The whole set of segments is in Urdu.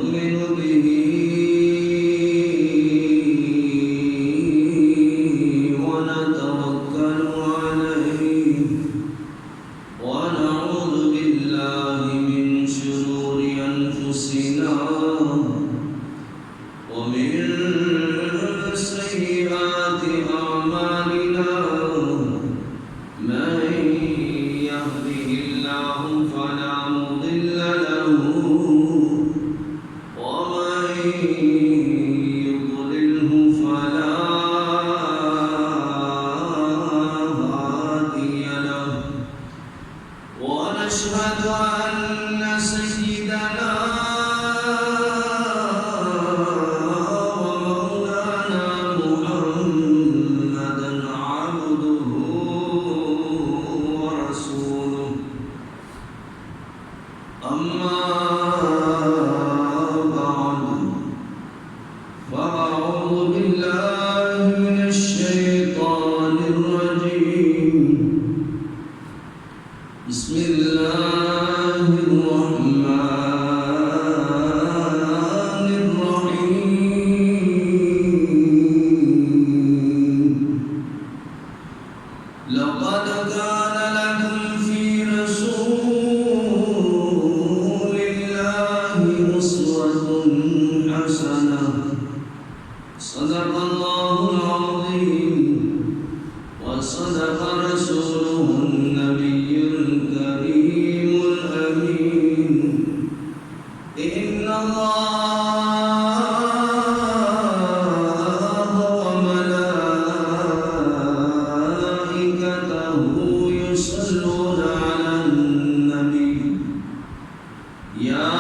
ونؤمن به ونتوكل عليه ونعوذ بالله من شرور أنفسنا ومن سيئات أعمالنا من يهده الله فلا مضل له ومن يضلله فلا هادي له ونشهد أن سيدنا ومولانا محمدا عبده ورسوله أما بعد فأعوذ بالله من الشيطان الرجيم بسم الله الرحمن الرحيم لقد كان لكم في رسول الله أسوة حسنة صدق الله العظيم وصدق رسوله النبي الكريم الأمين إن الله وملائكته يصلون على النبي يا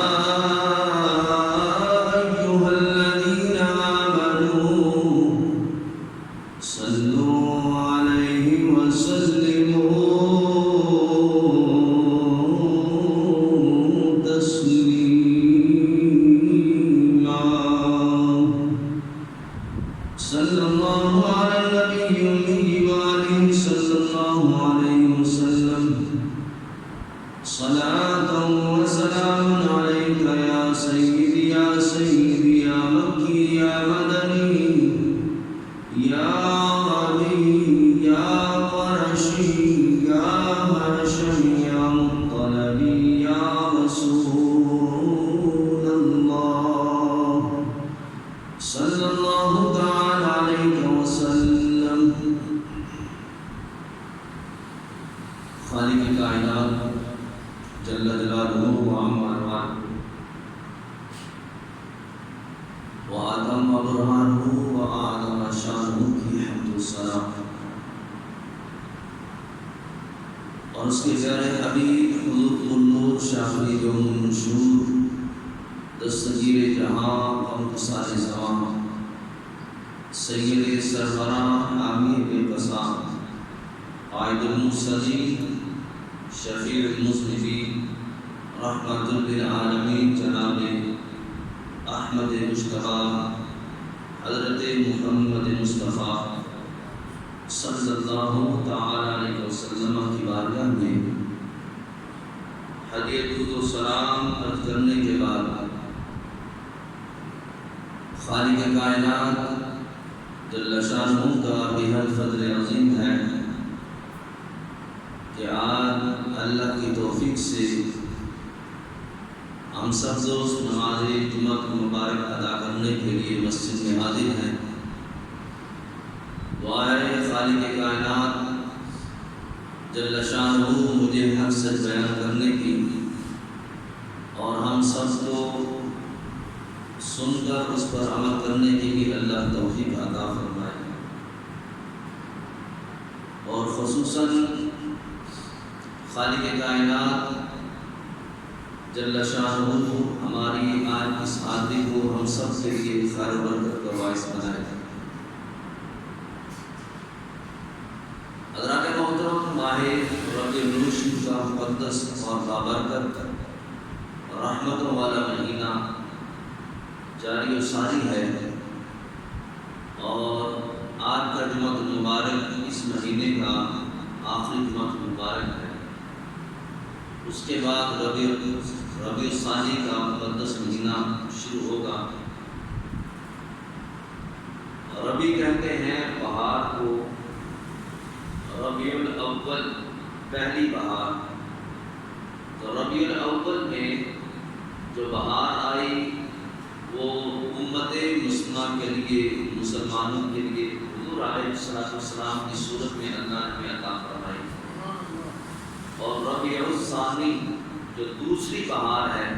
أيها الذين آمنوا صلوا عليه وسلموا تسليما صلى الله على النبي الأمي وآله صلى الله عليه وسلم صلاة وسلام عليك يا سيدي يا سيدي يا مكي يا مدني يا غني يا قرشي يا هاشمي يا مطلبي يا رسول الله صلى الله تعالى عليك وسلم خالق کائنات جل جلالہ وعم عنوان وآدم برہانہ وآدم شانہ کی حمد و ثنا اور اس کے پیارے حبیب حضور النور شاہی یوم النشور دستگیر جہاں وانتصار زمان سید سروران امیر بے بساں قائد المرسلین شفیع المذنبین رحمت للعالمین جناب احمد مجتبی حضرت محمد مصطفیٰ صلی اللہ تعالی علیہ وسلم کی بارگاہ میں ہدیہ درود و سلام عرض کرنے کے بعد خالق کائنات جل شانہ کا بہت فضل عظیم ہے کہ آج اللہ کی توفیق سے ہم سب دوست نماز جمعہ مبارک ادا کرنے کے لیے مسجد میں حاضر ہیں۔ دعائے خالق کائنات جل شانہ مجھے حق سچ بیان کرنے کی اور ہم سب کو سن کر اس پر عمل کرنے کی بھی اللہ توفیق عطا فرمائے، اور خصوصاً خالق کائنات جل شانہ ہماری آج اس حاضری کو ہم سب کے لیے خیر و برکت کا باعث بنائے۔ حضرات محترم، ماہ ربیع النور کا مقدس اور بابرکت رحمتوں والا مہینہ جاری و ساری ہے، اور آج کا جمعہ مبارک اس مہینے کا آخری جمعہ مبارک ہے۔ اس کے بعد ربیع الثانی کا مقدس مہینہ شروع ہوگا۔ ربیع کہتے ہیں بہار کو، ربیع الاول پہلی بہار۔ تو ربیع الاول میں جو بہار آئی وہ امت مسلمہ کے لیے، مسلمانوں کے لیے حضور علیہ السلام کی صورت میں اللہ نے عطا فرمائی۔ اور ربیع الثانی جو دوسری بہار ہے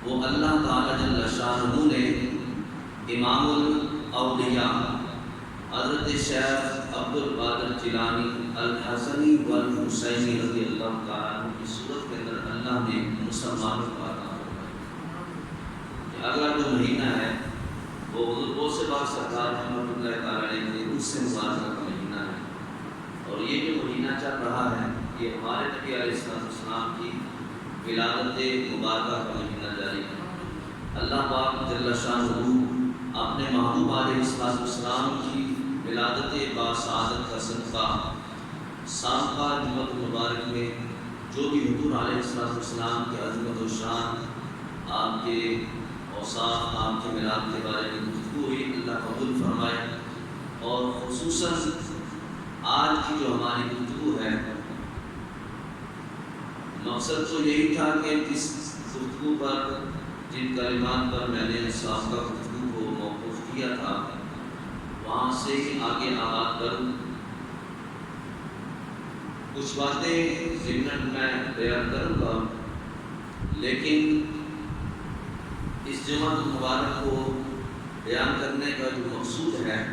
وہ اللہ تعالی جل شانہ نے امام الاولیاء حضرت شیخ عبد القادر جیلانی الحسنی والحسینی رضی اللہ تعالیٰ عنہ کی صورت کے اندر اللہ نے مسلمانوں کو عطا فرمائی۔ اگلا جو مہینہ ہے وہ حضور غوث پاک سرکار رحمۃ اللہ تعالیٰ علیہ کے روز سے مبارکہ کا مہینہ ہے، اور یہ جو مہینہ چل رہا ہے یہ ہمارے نبی علیہ السلام کی ولادت مبارکہ کا مہینہ جاری ہے۔ اللہ پاک جل شانہ اپنے محبوب علیہ السلام کی ولادت باسعادت کا صدقہ سابقہ جمعۃ المبارک میں جو بھی حضور علیہ السلام کی عظمت و شان، آپ کے اوصاف، آپ کے میلاد کے بارے میں گفتگو ہوئی، اللہ قبول فرمائے۔ اور خصوصاً آج کی جو ہماری گفتگو ہے، مقصد تو یہی تھا کہ جس گفتگو پر، جن کلمات پر میں نے سابقہ گفتگو کو موقوف کیا تھا وہاں سے ہی آگے آغاز کروں۔ کچھ باتیں ضمن میں بیان کروں گا، لیکن اس جمعہ مبارک کو بیان کرنے کا جو مقصود ہے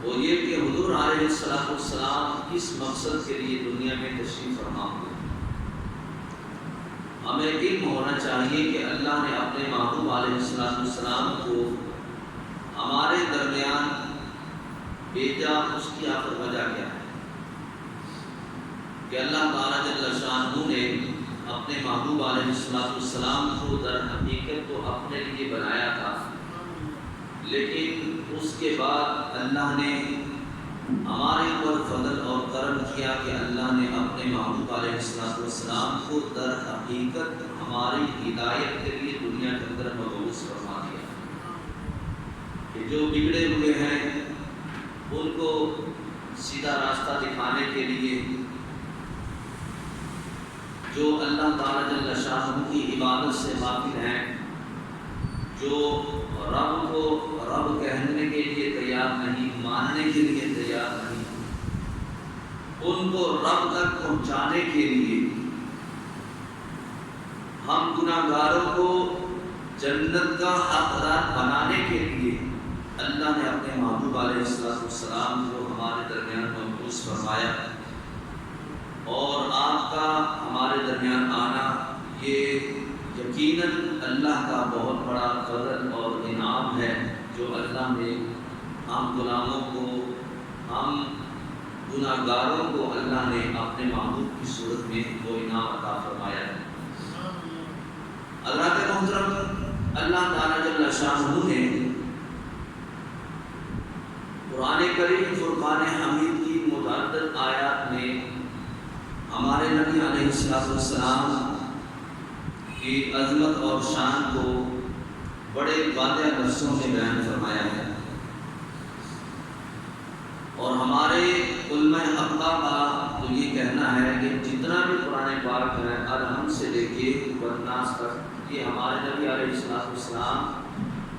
وہ یہ کہ حضور علیہ السلام کس مقصد کے لیے دنیا میں تشریف فرما ہوئے۔ ہمیں علم ہونا چاہیے کہ اللہ نے اپنے محبوب علیہ السلام کو ہمارے درمیان بھیجا، اس کی آخر وجہ کیا ہے کہ اللہ تعالیٰ جل شانہ نے اپنے محبوب علیہ السلام کو در حقیقت تو اپنے لیے بنایا تھا، لیکن اس کے بعد اللہ نے ہمارے اوپر فضل اور کرم کیا کہ اللہ نے اپنے محبوب علیہ السلام کو در حقیقت ہماری ہدایت کے لیے دنیا کے اندر مبعوث فرما دیا کہ جو بگڑے ہوئے ہیں ان کو سیدھا راستہ دکھانے کے لیے، جو اللہ تعالیٰ جل شانہ کی عبادت سے غافل ہیں، جو رب کو رب کہنے کے لیے تیار نہیں، ماننے کے لیے تیار نہیں، ان کو رب تک پہنچانے کے لیے، ہم گناہگاروں کو جنت کا حقدار بنانے کے لیے اللہ نے اپنے محبوب علیہ السلام کو ہمارے درمیان مبعوث فرمایا۔ اور آپ کا ہمارے درمیان آنا یہ یقیناً اللہ کا بہت بڑا فضل اور انعام ہے، جو اللہ نے ہم غلاموں کو، ہم گناہگاروں کو اللہ نے اپنے محبوب کی صورت میں وہ انعام عطا فرمایا ہے۔ حضرات محترم، اللہ تعالیٰ جل شانہ نے قرآن کریم فرقان حمید کی متعدد آیات میں ہمارے نبی علیہ السلام کی عظمت اور شان کو بڑے واضح لفظوں میں بیان فرمایا ہے، اور ہمارے علماء حقہ کا تو یہ کہنا ہے کہ جتنا بھی قرآن پاک ہے الحمد سے لے کے والناس تک، یہ ہمارے نبی علیہ السلام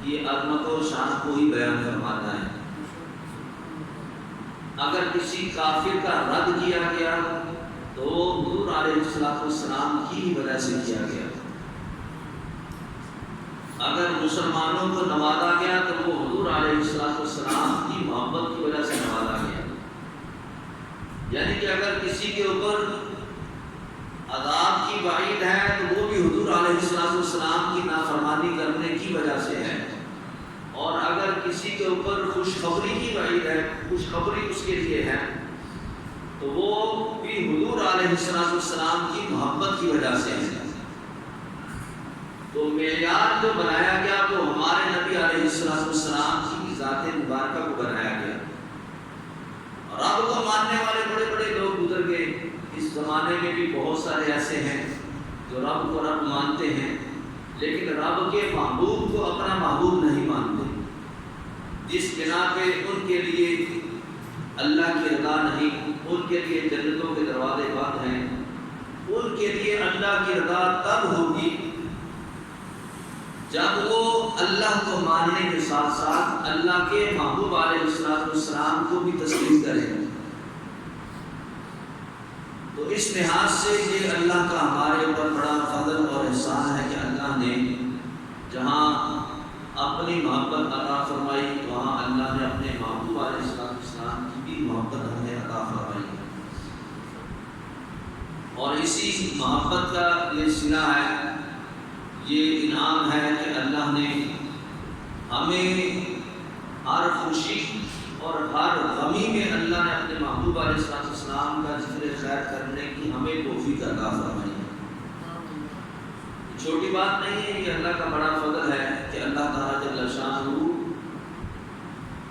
کی عظمت و شان کو ہی بیان فرماتا ہے۔ اگر کسی کافر کا رد کیا گیا تو حضور علیہ السلام کی ہی وجہ سے کیا گیا، اگر مسلمانوں کو نوازا گیا تو وہ حضور علیہ السلام کی محبت کی وجہ سے نوازا گیا۔ یعنی کہ اگر کسی کے اوپر عذاب کی وعید ہے تو وہ بھی حضور علیہ السلام کی نافرمانی کرنے کی وجہ سے ہے، اور اگر کسی کے اوپر خوشخبری کی وعید ہے، خوشخبری اس کے لیے ہے، تو وہ بھی حضور علیہ السلام کی محبت کی وجہ سے ہے۔ تو معیار جو بنایا گیا وہ ہمارے نبی علیہ السلام کی ذات مبارکہ کو بنایا گیا۔ رب کو ماننے والے بڑے بڑے لوگ گزر گئے، اس زمانے میں بھی بہت سارے ایسے ہیں جو رب کو رب مانتے ہیں، لیکن رب کے محبوب کو اپنا محبوب نہیں مانتے، جس بنا پہ ان کے لیے اللہ کی رضا نہیں، ان کے لیے جنتوں کے دروازے بند ہیں۔ ان کے لیے اللہ کی رضا تب ہوگی جب وہ اللہ کو ماننے کے ساتھ ساتھ اللہ کے محبوب علیہ السلام کو بھی تسلیم کریں۔ تو اس لحاظ سے یہ اللہ کا ہمارے اوپر بڑا فضل اور احسان ہے کہ اللہ نے جہاں اپنی محبت عطا فرمائی، وہاں اللہ نے اپنے محبوب علیہ السلام کی بھی محبت ہمیں عطا فرمائی ہے۔ اور اسی محبت کا یہ صلہ ہے، یہ انعام ہے کہ اللہ نے ہمیں ہر خوشی اور ہر غمی میں اللہ نے اپنے محبوب علیہ السلام کا ذکر خیر کرنے کی ہمیں توفیق عطا فرمائی ہے۔ چھوٹی بات نہیں ہے، یہ اللہ کا بڑا فضل ہے کہ اللہ تعالیٰ جل شانہ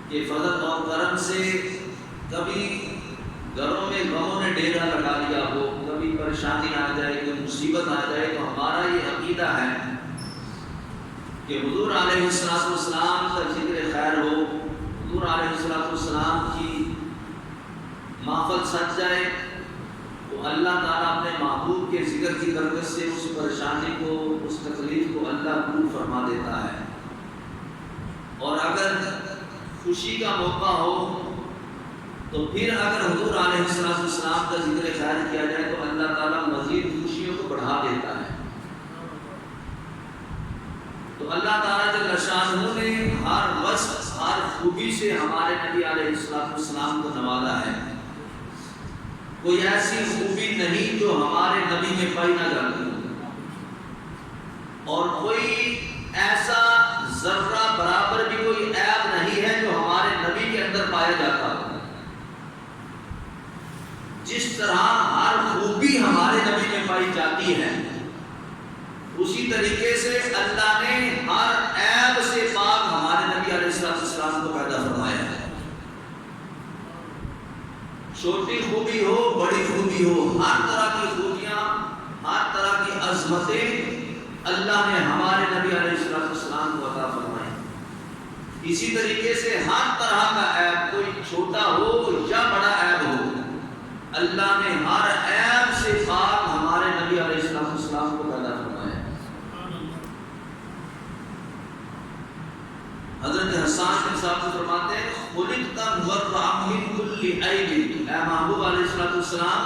کے فضل اور کرم سے کبھی گھروں میں غموں نے ڈیرا لگا لیا ہو، کبھی پریشانی آ جائے، کوئی مصیبت آ جائے، تو ہمارا یہ عقیدہ ہے کہ حضور علیہ السلام کا ذکر خیر ہو، حضور علیہ السلام کی محفل سج جائے تو اللہ تعالیٰ اپنے محبوب کے ذکر کی برکت سے اس پریشانی کو، اس تکلیف کو اللہ دور فرما دیتا ہے۔ اور اگر خوشی کا موقع ہو تو پھر اگر حضور علیہ السلام کا ذکر خیر کیا جائے تو اللہ تعالیٰ مزید خوشیوں کو بڑھا دیتا ہے۔ تو اللہ تعالیٰ جل شانہ نے ہر وصف، ہر خوبی سے ہمارے نبی علیہ السلام کو نوازا ہے۔ کوئی ایسی خوبی نہیں جو ہمارے نبی میں پائی نہ جاتی ہو، اور کوئی ایسا ذرہ برابر بھی کوئی عیب نہیں ہے جو ہمارے نبی کے اندر پایا جاتا ہو۔ جس طرح ہر خوبی ہمارے نبی میں پائی جاتی ہے، اسی طریقے سے اللہ نے ہر عیب سے پاک ہمارے نبی علیہ السلام کو پیدا فرمایا ہے۔ چھوٹی خوبی ہو، بڑی خوبی ہو، ہر طرح کی خوبیاں، ہر طرح کی عظمتیں اللہ نے ہمارے نبی علیہ السلام کو عطا فرمائی۔ اسی طریقے سے ہر طرح کا عیب، کوئی چھوٹا ہو یا بڑا عیب ہو، اللہ نے ہر عیب سے پاک ہمارے نبی علیہ السلام کو پیدا فرمایا۔ حضرت حسان بن ثابت فرماتے ہیں خلقت مبرأ من کل عیب، اے محبوب علیہ السلام،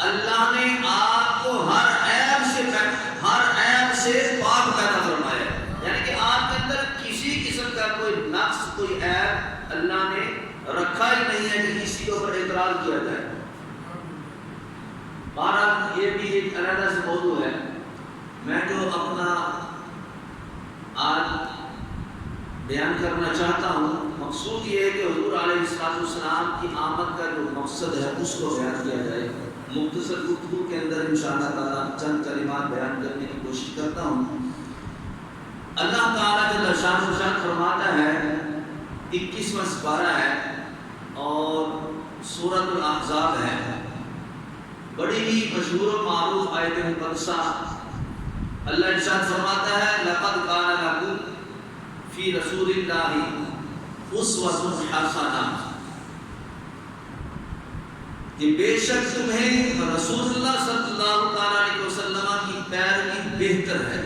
اللہ نے آپ کو ہر عیب سے پاک پیدا فرمایا ہے۔ یعنی کہ آپ کے اندر کسی قسم کا کوئی نقص، کوئی عیب اللہ نے رکھا ہی نہیں ہے کہ کسی کے اوپر اعتراض کیا جائے۔ بہرحال یہ بھی ایک علیحدہ سے موضوع ہے۔ میں جو اپنا آج بیان کرنا چاہتا ہوں، مقصود یہ ہے کہ حضور علیہ السلام کی آمد کا جو مقصد ہے اس کو بیان کیا جائے۔ مختصر گفتگو کے اندر انشاءاللہ تعالیٰ چند کلمات بیان کرنے کی کوشش کرتا ہوں۔ اللہ تعالیٰ جل شانہ فرماتا ہے، 21واں سپارہ ہے اور سورۃ الاحزاب ہے، بڑی ہی مشہور و معروف آیت مقدسہ۔ اللہ ارشاد فرماتا ہے لقد کان لکم فی رسول اللہ اسوۃ حسنہ، کہ بے شک تمہیں رسول اللہ صلی اللہ علیہ وسلم کی پیروی بہتر ہے۔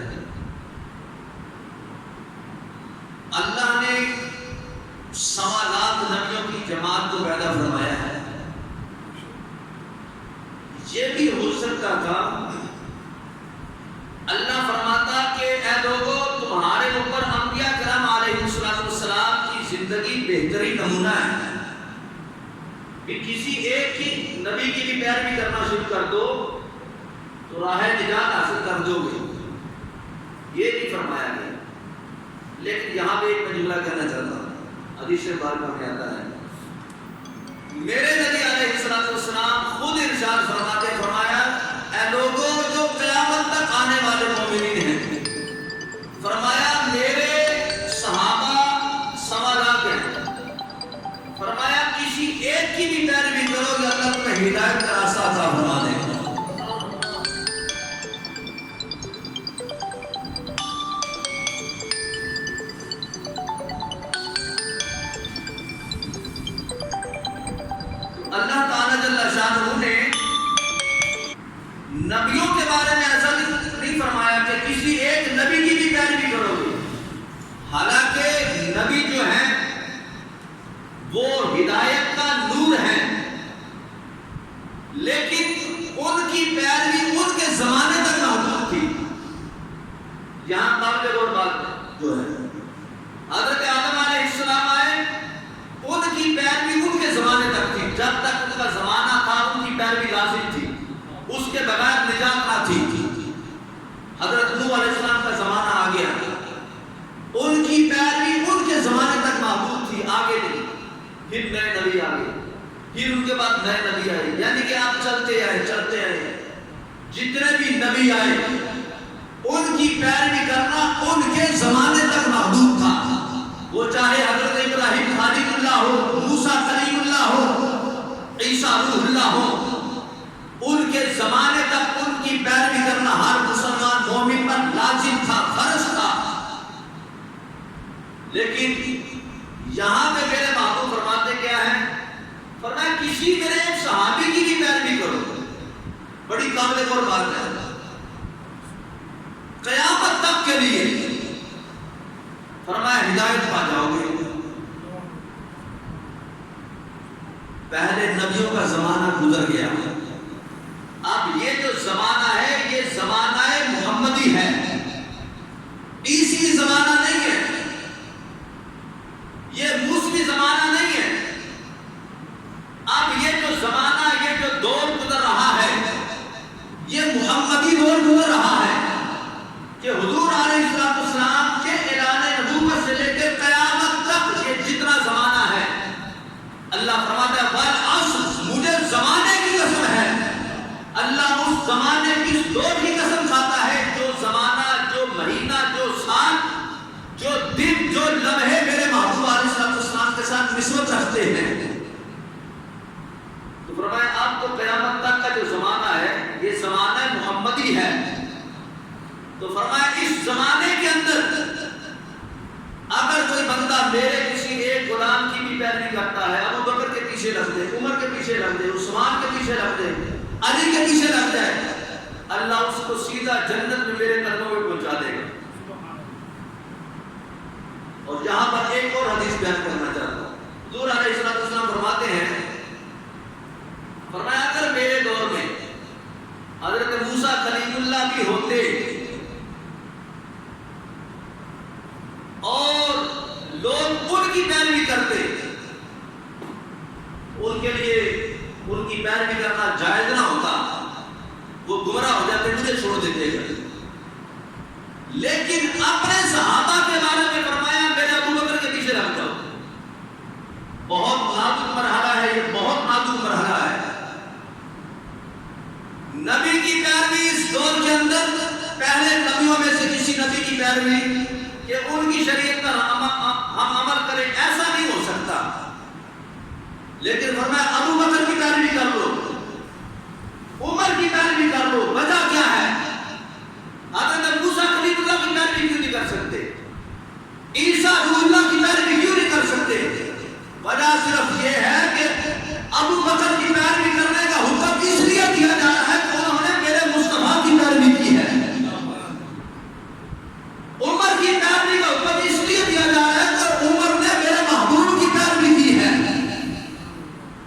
اللہ نے سوالات نبیوں کی جماعت کو پیدا فرمایا ہے۔ یہ بھی ہو سکتا تھا اللہ فرماتا کہ اے لوگوں، تمہارے اوپر انبیاء کرام علیہ السلام کی زندگی بہترین نمونہ ہے، کہ کسی ایک ہی نبی کی بھی پیروی کرنا شروع کر دو تو راہ نجات حاصل کر دو گے، یہ نہیں فرمایا گیا۔ لیکن یہاں پہ ایک میں جملہ کہنا چاہتا ہوں، حدیث پاک میں آتا ہے، میرے نبی علیہ السلام خود ارشاد فرماتے فرمایا اے لوگوں جو قیامت تک آنے والے مومنین ہیں، فرمایا میرے صحابہ سوالات ہیں، فرمایا کسی ایک کی بھی پیروی کرو گے اللہ تمہیں ہدایت کا راستہ عطا فرما دے گا۔ عنہ نے نبیوں کے بارے میں ایسا نہیں فرمایا کہ کسی ایک نبی کی بھی پیروی کرو گے، حالانکہ نبی جو ہیں وہ ہدایت کا نور ہیں، لیکن ان کی پیروی ان کے زمانے تک محدود تھی۔ یہاں قابل غور بات جو ہے، حضرت آدم علیہ السلام آئے، ان کی پیروی ان کے زمانے تک تھی، جب تک ان کا زمانہ تھا ان کی پیروی لازم تھی، اس کے بغیر نجات نہ تھی۔ حضرت نوح علیہ السلام کا زمانہ آ گیا، ان کی پیروی ان کے زمانے تک محدود تھی، آگے نہیں۔ پھر نئے نبی آگے، پھر ان کے بعد نئے نبی آئے، یعنی کہ آپ چلتے آئے، جتنے بھی نبی آئے ان کی پیروی کرنا ان کے زمانے تک محدود تھا، وہ چاہے حضرت ابراہیم خلیل اللہ ہو، موسیٰ کلیم اللہ ہو، عیسیٰ روح اللہ ہو، ان کے زمانے تک ان کی پیروی کرنا ہر مسلمان مومن پر لازم تھا، فرض تھا۔ لیکن یہاں پہ میرے محبوب فرماتے کیا ہیں؟ فرمایا کسی میرے ایک صحابی کی بھی پیروی کرو، بڑی قابل غور بات ہے، قیامت تک کے لیے فرمایا ہدایت پا جاؤ گے۔ پہلے نبیوں کا زمانہ گزر گیا، اب یہ جو زمانہ ہے یہ زمانہ محمدی ہے، عیسی زمانہ نہیں ہے، یہ موسوی زمانہ نہیں ہے۔ اب یہ جو زمانہ، یہ جو دور گزر رہا ہے یہ محمدی دور گزر رہا ہے کہ حضور علیہ السلام کے اعلان نبوت سے لے کے قیامت تک یہ جتنا زمانہ ہے، اللہ فرماتا ہے والعصر، مجھے زمانے کی قسم ہے، اللہ اس زمانے کی اس دور کی قسم کھاتا ہے جو زمانہ، جو مہینہ، جو سال، جو دن، جو لمحے میرے محبوب علیہ السلام کے ساتھ نسبت رکھتے ہیں۔ تو فرمایا آپ کو قیامت تک کا جو زمانہ ہے یہ زمانہ محمدی ہے۔ تو فرمایا اس زمانے کے اندر اگر کوئی بندہ میرے کسی ایک غلام کی بھی پیروی کرتا ہے، ابو بکر کے پیچھے لگ دے، عمر کے پیچھے لگ دے، عثمان کے پیچھے لگ دے، علی کے پیچھے لگ جائے، اللہ اس کو سیدھا جنت میں میرے قدموں میں پہنچا دے گا۔ اور یہاں پر ایک اور حدیث بیان کرنا چاہتا ہوں، حضور علیہ السلام فرماتے ہیں، فرمایا اگر میرے دور میں حضرت موسیٰ کلیم اللہ بھی ہوتے اور لوگ ان کی پیروی کرتے، ان کے لیے ان کی پیروی کرنا جائز نہ ہوتا، وہ گمراہ ہو جاتے، مجھے چھوڑ دیتے گا۔ لیکن اپنے صحابہ کے بارے میں فرمایا میرے ابو بکر کے پیچھے لگ جاؤ۔ بہت نازک مرحلہ ہے یہ، بہت نازک مرحلہ ہے۔ نبی کی پیروی اس دور کے اندر، پہلے نبیوں میں سے کسی نبی کی پیروی کہ ان کی شریعت پر ہم عمل کریں، ایسا نہیں ہو سکتا۔ لیکن فرمایا ابو بکر کی پیروی کر لو، عمر کی پیروی کر لو۔ وجہ کیا ہے؟ حضرت موسیٰ کلیم اللہ کی پیروی کیوں نہیں کر سکتے؟ عیسیٰ روح اللہ کی پیروی کیوں نہیں کر سکتے؟ وجہ صرف یہ ہے کہ ابو بکر کی پیروی کرنے کا حکم اس لیے دیا جا رہا ہے کہ انہوں نے میرے مصطفیٰ کی پیروی کی ہے۔ عمر کی پیروی کا حکم اس لیے دیا جا رہا ہے کہ عمر نے میرے محبوب کی پیروی کی ہے،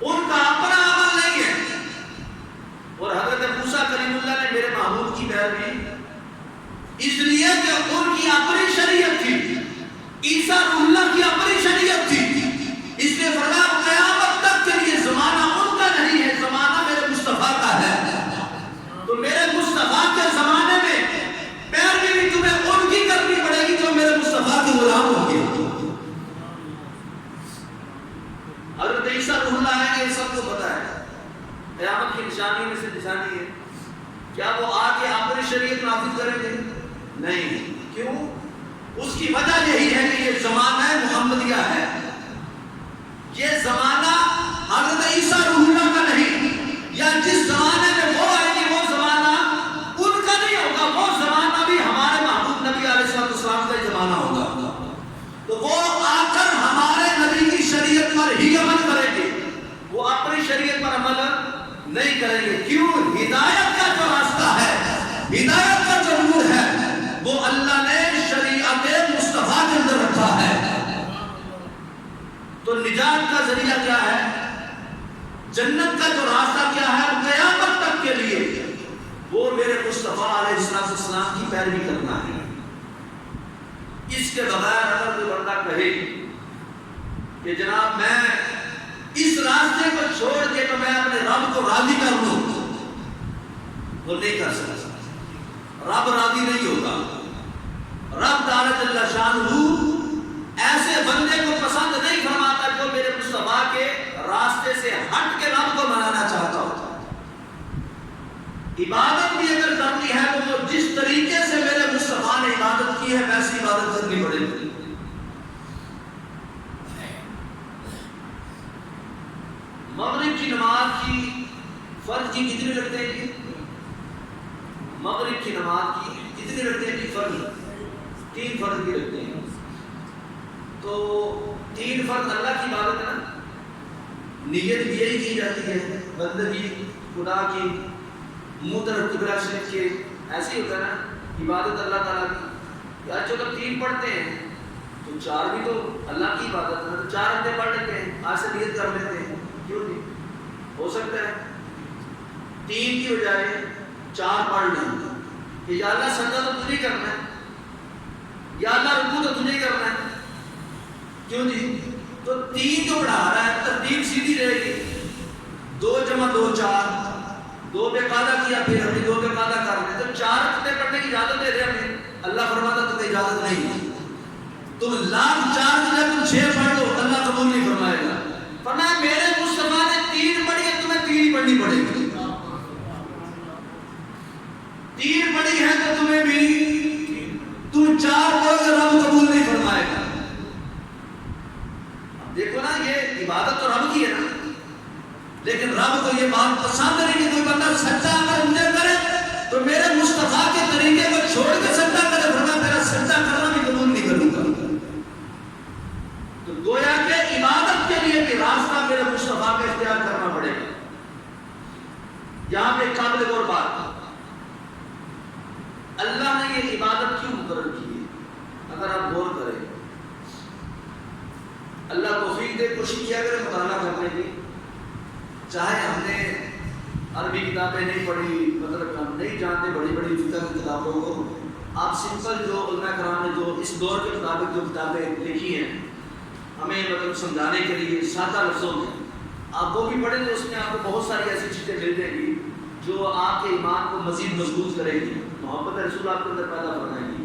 ان کا اپنا عمل نہیں ہے۔ اور حضرت موسیٰ کلیم اللہ نے میرے محبوب کی پیروی اس لیے کہ ان کی اپنی شریعت تھی، عیسیٰ روح اللہ کی اپنی شریعت تھی، اس لیے فرمایا قیامت تک کے لیے زمانہ ان کا نہیں ہے، زمانہ میرے مصطفیٰ کا ہے۔ تو میرے مصطفیٰ کے زمانے میں پیروی بھی تمہیں ان کی کرنی پڑے گی جو میرے مصطفیٰ کے غلام ہوں گے۔ حضرت عیسیٰ روح اللہ آئیں گے، سب کو پتا ہے، قیامت کی نشانی میں سے نشانی ہے۔ کیا وہ آ کے اپنی شریعت نافذ کریں گے؟ نہیں۔ کیوں؟ اس کی وجہ یہی ہے کہ یہ زمانہ محمدیہ ہے، یہ زمانہ حضرت عیسیٰ روح اللہ کا نہیں، یا جس زمانے میں وہ آئے گی وہ زمانہ ان کا نہیں ہوگا، وہ زمانہ بھی ہمارے محبوب نبی علیہ السلام کا زمانہ ہوگا۔ تو وہ آ کر ہمارے نبی کی شریعت پر ہی عمل کریں گے، وہ اپنی شریعت پر عمل نہیں کریں گے. کیوں؟ ہدایت کا جو راستہ ہے، ہدایت کا جو نور ہے، وہ اللہ نے شریعت مصطفیٰ کے اندر رکھا ہے. تو نجات کا ذریعہ کیا ہے؟ جنت کا جو راستہ کیا ہے؟ قیامت تک کے لیے وہ میرے مصطفیٰ علیہ السلام کی پیروی کرنا ہے. اس کے بغیر اگر کوئی بندہ کہے کہ جناب میں اس راستے کو چھوڑ کے تو میں اپنے رب کو راضی کر لوں، وہ نہیں کر سکتا. رب راضی نہیں ہوگا. رب تعالی جل شانہ ایسے بندے کو پسند نہیں فرماتا جو میرے مصطفیٰ کے راستے سے ہٹ کے رب کو منانا چاہتا ہو. عبادت بھی اگر کرنی ہے تو وہ جس طریقے سے میرے مصطفیٰ نے عبادت کی ہے ویسی عبادت کرنی پڑے گی. مغرب کی نماز کی فرض کی کتنی رکھتے ہیں جی؟ مغرب کی نماز کی کتنی رکھتے ہیں جی؟ فرض 3 فرض کی رکھتے ہیں. تو 3 فرض اللہ کی عبادت ہے نا. نیت بھی یہی کی جاتی ہے، بندگی خدا کی، منہ طرف قبلہ شریف کے، ایسے ہی ہوتا ہے نا عبادت اللہ تعالیٰ کی. یا چلو 3 پڑھتے ہیں تو 4 بھی تو اللہ کی عبادت ہے، تو 4 ہفتے پڑھ لیتے ہیں، آج سے نیت کر لیتے ہیں. کیوں نہیں؟ ہو سکتا ہے 3 کی بجائے 4 پڑھ لیں کہ یا اللہ سجدہ تو تجھے کرنا ہے، یا اللہ رکوع تو تجھے کرنا ہے. کیوں جی؟ تو 3 جو پڑھا رہا ہے ترتیب سیدھی رہے گی. 2 × 2 4، 2 پہ قاعدہ کیا، پھر ہم نے 2 پہ قاعدہ کر لیں تو 4 ہفتے پڑھنے کی اجازت دے رہے ہمیں. اللہ فرماتا تمہیں اجازت نہیں، تم لاکھ 4 میں تم 6 پڑھ لو، اللہ قبول نہیں فرمائے گا. فرمایا میرے مصطفیٰ نے 3 پڑھی ہے، تمہیں 3 ہی پڑھنی پڑے گی. 3 پڑھی ہے تو تمہیں بھی، تم 4 پڑھو گے رب قبول نہیں فرمائے گا. اب دیکھو نا، یہ عبادت تو رب کی ہے نا، لیکن رب کو یہ بات پسند نہیں کہ کوئی بندہ سجدہ اگر مجھے کرے تو میرے مصطفیٰ کے طریقے کو چھوڑ کے سجدہ کرے. فرمایا میرا سجدہ کرنا بھی قبول نہیں کروں گا. تو گویا کہ عبادت کے لیے بھی راستہ میرے مصطفیٰ کا اختیار کرنا پڑے گا. یہاں پہ قابل غور بات، اللہ نے یہ عبادت کیوں مقرر کی ہے؟ اگر آپ غور کریں، اللہ توفیق دے، کوشش کیا کرے مطالعہ کرنے کی. چاہے ہم نے عربی کتابیں نہیں پڑھی، مطلب ہم نہیں جانتے بڑی بڑی فقہ کی کتابوں کو، آپ سمپل جو علماء کرام نے جو اس دور کے مطابق جو کتابیں لکھی ہیں ہمیں مطلب سمجھانے کے لیے سادہ لفظوں میں، آپ وہ بھی پڑھیں تو اس میں آپ کو بہت ساری ایسی چیزیں مل جائیں گی جو آپ کے ایمان کو مزید مضبوط کرے گی، محبت رسول آپ کے اندر پیدا فرمائے گی.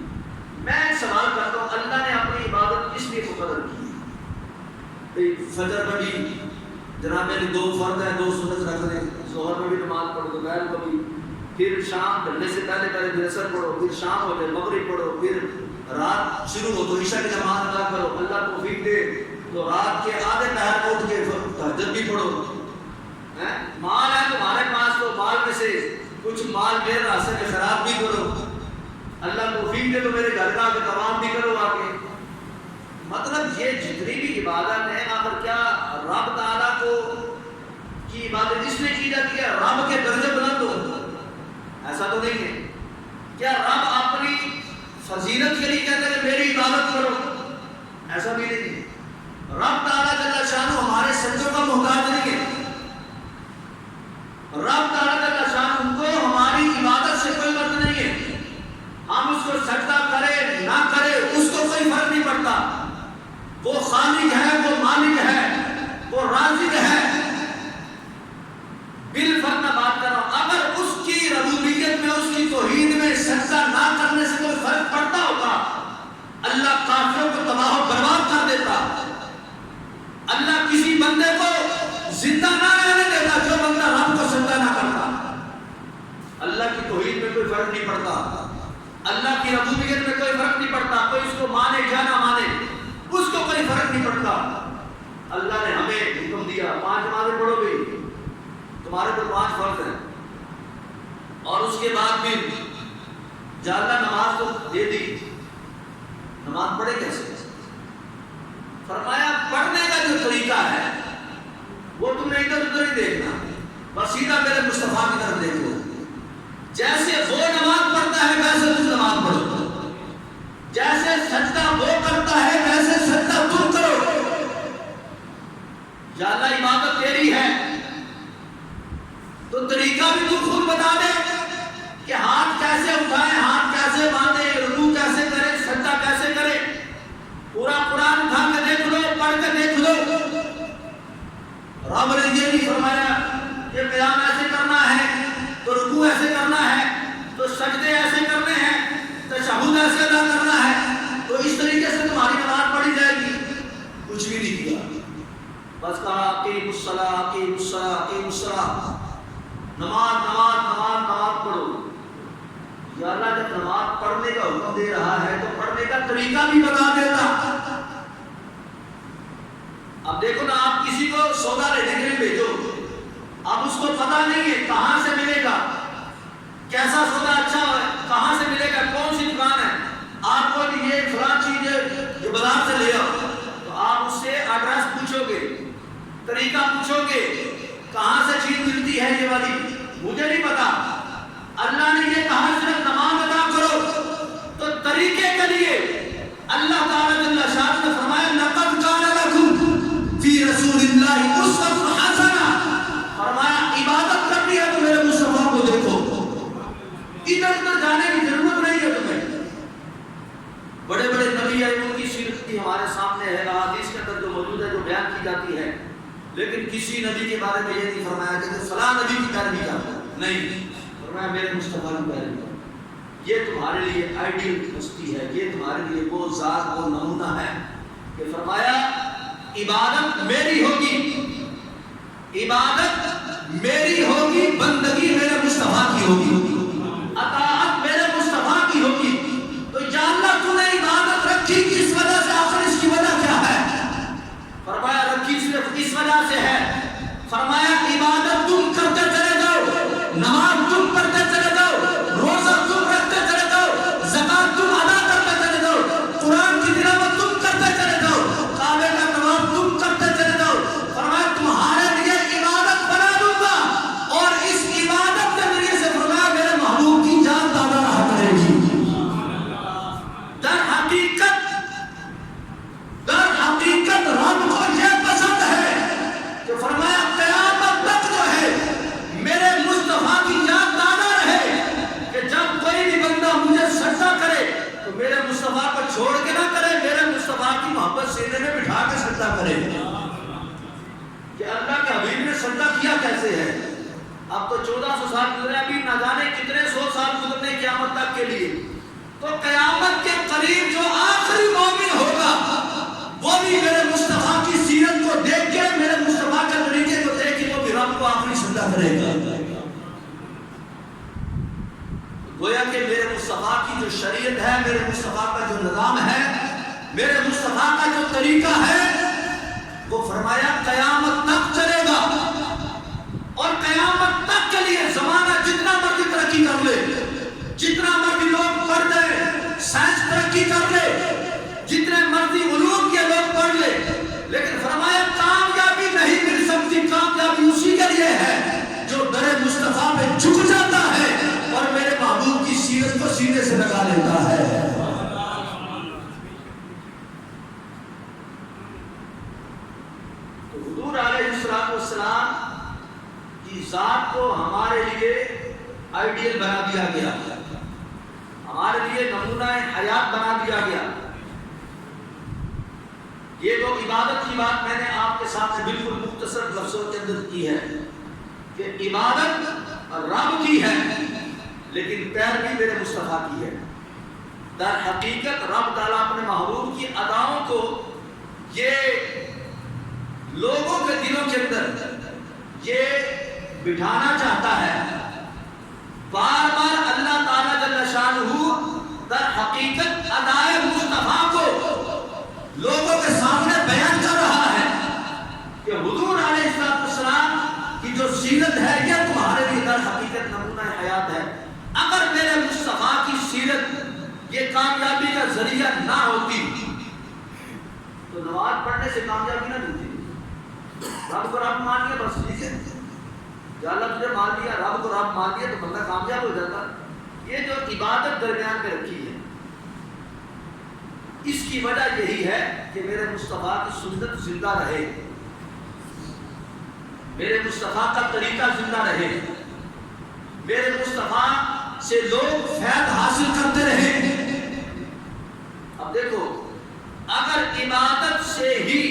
میں ایک سوال کرتا ہوں، اللہ نے اپنی عبادت کس لیے مقرر کی؟ فجر میں بھی جناب میری 2 فرض ہیں، 2 سنت رکھ لیں، ظہر میں بھی نماز پڑھو، دوپہر کو بھی، پھر شام ڈھلنے سے پہلے پھر عصر پڑھو، پھر شام ہو جائے مغرب پڑھو، پھر رات شروع ہو تو عشاء کی نماز ادا کرو. اللہ توفیق دے تو رات کے آدھے پہر کو اٹھ کے تہجد بھی پڑھو. مال ہے تمہارے پاس تو مال میں سے کچھ مال میرے راستے میں خراب بھی کرو. اللہ توفیق دے تو میرے گھر کا تمام بھی کرو آ کے. مطلب یہ جتنی بھی عبادت ہے آخر کیا رب تعالیٰ کو کی عبادت اس لیے کی جاتی ہے رب کے درجے بلند ہو؟ ایسا تو نہیں ہے. کیا رب اپنی فضیلت کے لیے کہتے ہیں کہ میری عبادت کرو؟ ایسا بھی نہیں ہے. رب تعالیٰ جل شانہ ہمارے سجدوں کا محتاج نہیں ہے. رب تعالیٰ جل شانہ کو ہماری عبادت سے کوئی مرض نہیں ہے. ہم اس کو سجدہ کرے نہ کرے اس کو کوئی فرق نہیں پڑتا. وہ خالق ہے، وہ مالک ہے، وہ رازق ہے. بالفرق میں بات کر رہا ہوں. اگر اس کی ربوبیت میں، اس کی توحید میں سجدہ نہ کرنے سے کوئی فرق پڑتا ہوگا، اللہ کافروں کو تباہ و برباد کر دیتا. اللہ کسی بندے کو زندہ نہ رہنے دیتا جو بندہ رب کو سجدہ نہ کرتا. اللہ کی توحید میں کوئی فرق نہیں پڑتا، اللہ کی ربوبیت میں کوئی فرق نہیں پڑتا. کوئی اس کو مانے یا نہ مانے اس کو کوئی فرق نہیں پڑتا. اللہ نے ہمیں حکم دیا 5 نمازیں پڑھو گے، تمہارے پر 5 فرض ہیں. اور اس کے بعد بھی جا اللہ نماز تو دے دی، نماز پڑھے کیسے؟ فرمایا پڑھنے کا جو طریقہ ہے وہ تم نے ادھر ادھر ہی دیکھنا، بس سیدھا میرے کچھ بھی نہیں کیا، بس کہا اقیم الصلاۃ اقیم الصلاۃ اقیم الصلاۃ، نماز نماز نماز نماز پڑھو۔ یا اللہ جب نماز پڑھنے کا حکم دے رہا ہے تو پڑھنے کا طریقہ بھی بتا دیتا۔ اب دیکھو نا، آپ کسی کو سودا لینے کے لیے بھیجو، اب اس کو پتہ نہیں ہے کہاں سے ملے گا، کیسا سودا اچھا ہے، کہاں سے ملے گا، کون سی دکان ہے، آپ کو یہ فلاں چیز جو بازار سے لے آؤ، تو آپ اس سے ایڈریس پوچھو گے، طریقہ پوچھو گے، کہاں سے چیز ملتی ہے یہ والی، مجھے نہیں پتا۔ اللہ نے یہ کہا صرف نماز ادا کرو، تو طریقے کے لیے اللہ تعالی جل شانہ نے فرمایا لقد کان لکم فی رسول اللہ اسوۃ حسنہ، فرمایا عبادت کرنی ہے تو میرے مصطفیٰ کو دیکھو، ادھر ادھر جانے کی ضرورت نہیں ہے تمہیں۔ بڑے بڑے نبی آئے، ان کی سیرت بھی ہمارے سامنے ہے، احادیث کے اندر جو موجود ہے، جو بیان کی جاتی ہے، لیکن کسی نبی کے بارے میں یہ نہیں فرمایا کہ فلاں نبی کی پیروی کرو، نہیں، فرمایا میرے مصطفیٰ کی پیروی کرو۔ یہ تمہارے لیے آئیڈیل ہستی ہے، یہ تمہارے لیے وہ ذات وہ نمونہ ہے کہ فرمایا عبادت میری ہوگی، عبادت میری ہوگی، بندگی میرے مصطفیٰ کی ہوگی، اطاعت میرے مصطفیٰ کی ہوگی۔ تو یا اللہ تو نے عبادت رکھی کس وجہ سے، آخر اس کی وجہ کیا ہے؟ فرمایا رکھی صرف اس وجہ سے ہے، فرمایا عبادت تم کرتے چلے جاؤ، نماز تم پڑھتے چلے جاؤ، روزہ تم رکھتے چلے جاؤ، زکات تم ادا کرتے چلے جاؤ، قرآن کی تلاوت تم کرتے چلے جاؤ، کعبے کا طواف تم کرتے چلے جاؤ، فرمایا تمہارے لیے عبادت بنا دوں گا، اور اس عبادت کے ذریعے سے فرمایا میرے محبوب کی جان تازہ رہا کرے گی۔ در حقیقت رب کو یہ پسند ہے کہ فرمایا قیامت تک جو ہے میرے مصطفیٰ کی جان تازہ رہے، کہ جب کوئی بھی بندہ مجھے سجدہ کرے تو میرے مصطفیٰ کو چھوڑ کے نہ کرے، میرے مصطفیٰ کی محبت سینے میں بٹھا کے سجدہ کرے کہ اللہ کے حبیب نے سجدہ کیا کیسے ہے۔ اب تو 1400 سال گزرے، ابھی نہ جانے کتنے 100 سال گزرنے قیامت تک کے لیے، تو قیامت کے قریب جو آخری مومن ہوگا وہ بھی میرے مصطفیٰ کی سیرت کو دیکھ کے، میرے مصطفیٰ کے طریقے کو دیکھ کے وہ بھی رب کو آخری سجدہ کرے گا۔ گویا کہ میرے مصطفیٰ کی جو شریعت ہے، میرے مصطفیٰ کا جو نظام ہے، میرے مصطفیٰ کا جو طریقہ ہے، وہ فرمایا قیامت تک چلے گا، اور قیامت تک کے لیے زمانہ جتنا مرضی ترقی کر لے، جتنا مرضی لوگ پڑھ لے، سائنس ترقی کر لے، جتنے مرضی علوم کے لوگ پڑھ لے، لیکن فرمایا کامیابی نہیں مل سکتی، کامیابی اسی کے لیے ہے جو در مصطفیٰ پہ جھک جاتا ہے اور میرے محبوب کی سیرت کو سینے سے لگا لیتا ہے۔ تو حضور علیہ السلام کی ذات کو ہمارے لیے آئیڈیل بنا دیا گیا، ہمارے لیے نمونہ حیات بنا دیا گیا۔ یہ تو عبادت کی بات میں نے آپ کے سامنے بالکل مختصر لفظوں کے اندر کی ہے کہ عبادت رب کی ہے، لیکن پیروی میرے مصطفیٰ کی ہے۔ در حقیقت رب تعالیٰ اپنے محبوب کی اداؤں کو یہ لوگوں کے دلوں کے اندر یہ بٹھانا چاہتا ہے، بار بار اللہ تعالیٰ جل شانہ در حقیقت ادائے مصطفیٰ کو لوگوں کے سامنے بیان کر رہا ہے کہ حضور علیہ السلام کی جو سیرت ہے یہ تمہارے لیے در حقیقت نمونہ حیات ہے۔ اگر میرے مصطفیٰ کی سیرت یہ کامیابی کا ذریعہ نہ ہوتی تو نماز پڑھنے سے کامیابی نہ ملتی۔ رب کو رب مان لیا بس ٹھیک ہے، یا اللہ تجھے مان لیا، رب کو رب مان لیا تو بندہ کامیاب ہو جاتا۔ یہ جو عبادت درمیان میں رکھی ہے، اس کی وجہ یہی ہے کہ میرے مصطفیٰ کی سنت زندہ رہے، میرے مصطفیٰ کا طریقہ زندہ رہے، میرے مصطفیٰ سے لوگ فیض حاصل کرتے رہے۔ اب دیکھو، اگر عبادت سے ہی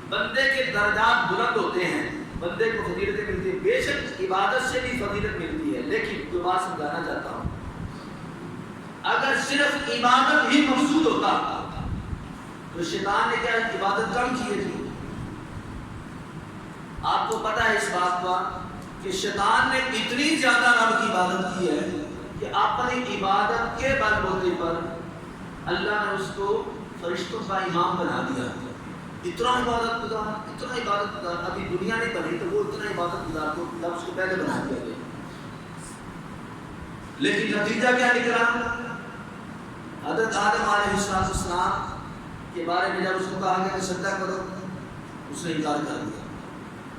بندے کے درجات بلند ہوتے ہیں، بندے کو فضیلتیں ملتی ہیں، بے شک عبادت سے بھی فضیلت ملتی ہے، لیکن جو بات سمجھانا چاہتا ہوں، اگر صرف عبادت ہی مقصود ہوتا تو شیطان نے کیا عبادت کم کی تھی؟ آپ کو پتہ ہے اس بات کا کہ شیطان نے اتنی زیادہ رب کی عبادت کی ہے کہ اپنی عبادت کے بل بوتے پر اللہ نے اس کو فرشتوں کا امام بنا دیا. اتنا عبادت گزار ابھی دنیا نہیں بنی تو وہ اتنا عبادت گزار کو لفظ کو پہلے بنا دیا گیا. لیکن نتیجہ کیا نکلا؟ حضرت آدم علیہ السلام کے بارے میں جب اس کو کہا گیا کہ سجدہ کرو، اس نے انکار کر دیا.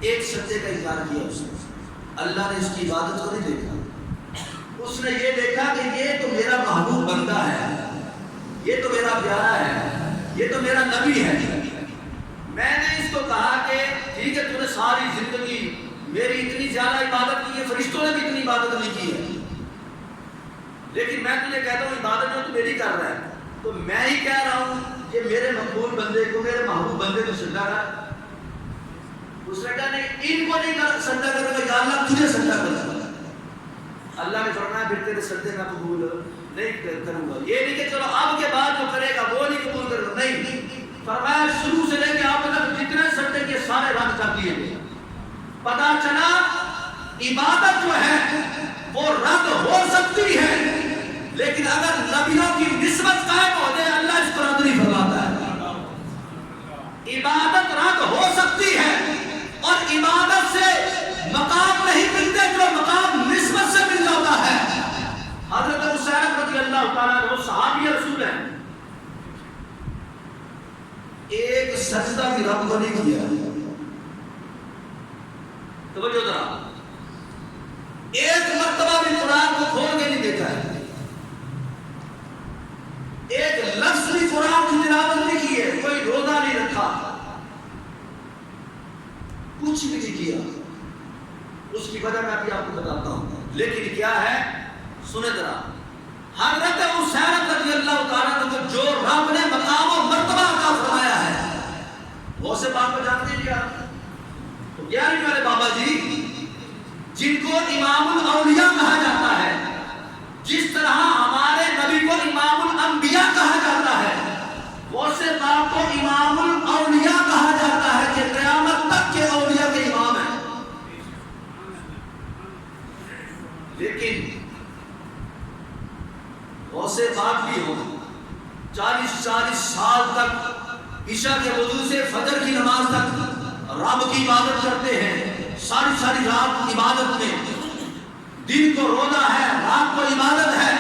ایک سجدے کا انکار کیا اس نے. اللہ نے اس کی عبادت کو نہیں دیکھا، اس نے یہ دیکھا کہ یہ تو میرا محبوب بندہ ہے، یہ تو میرا پیارا ہے، یہ تو میرا نبی ہے. میں نے اس کو کہا کہ ٹھیک ہے تو نے ساری زندگی میری اتنی زیادہ عبادت کی ہے، فرشتوں نے بھی اتنی عبادت نہیں کی ہے، لیکن میں تجھے کہتا ہوں عبادت جو تو میری کر رہا ہے تو میں ہی کہہ رہا ہوں کہ میرے مقبول بندے کو، میرے محبوب بندے کو سجدہ کر. اس نے کہا نہیں، ان کو نہیں سجدہ کروں گا، یا اللہ تجھے سجدہ کروں گا. اللہ نے فرمایا پھر تیرے سجدے کا قبول نہیں کروں گا. یہ نہیں کہ چلو اب کے بعد جو کرے گا وہ نہیں قبول کروں گا، نہیں. فرمایا شروع سے لے کے آپ تک جتنے سجدے کے سارے رد کر دیے گئے. پتا چلا عبادت جو ہے وہ رد ہو سکتی ہے، لیکن اگر نبیوں کی نسبت قائم ہو جائے اللہ اس کو رد نہیں فرماتا ہے. عبادت رد ہو سکتی ہے اور عبادت سے مقام نہیں ملتے جو مقام نسبت سے مل جاتا ہے. حضرت حسین رضی اللہ تعالیٰ عنہ صحابی رسول ہیں، ایک سجدہ بھی رب کو نہیں کیا. توجہ ذرا، ایک مرتبہ بھی قرآن کو کھول کے نہیں دیکھا ہے، ایک لفظ بھی قرآن کی تلاوت نہیں کی ہے، کوئی روزہ نہیں رکھا، کچھ بھی نہیں کیا. اس کی وجہ میں ابھی آپ کو بتاتا ہوں، لیکن کیا ہے سنیں ذرا. حضرت حسین رضی اللہ تعالیٰ عنہ کو جو رب نے مقام و مرتبہ عطا فرمایا ہے وہ سے بات کو جانتے ہیں کیا؟ تو کیا نہیں میرے بابا جی جن کو امام الاولیاء کہا جاتا ہے، جس طرح ہمارے نبی کو امام الانبیاء کہا جاتا ہے، وہ سے بات کو امام الاولیاء کہا جاتا ہے کہ قیامت تک کے اولیاء کے امام ہیں. لیکن غوث پاک بھی ہو 40 سال تک عشاء کے وضو سے فجر کی نماز تک رب کی عبادت کرتے ہیں، ساری رات عبادت میں، دن کو روزہ ہے، رات کو عبادت ہے.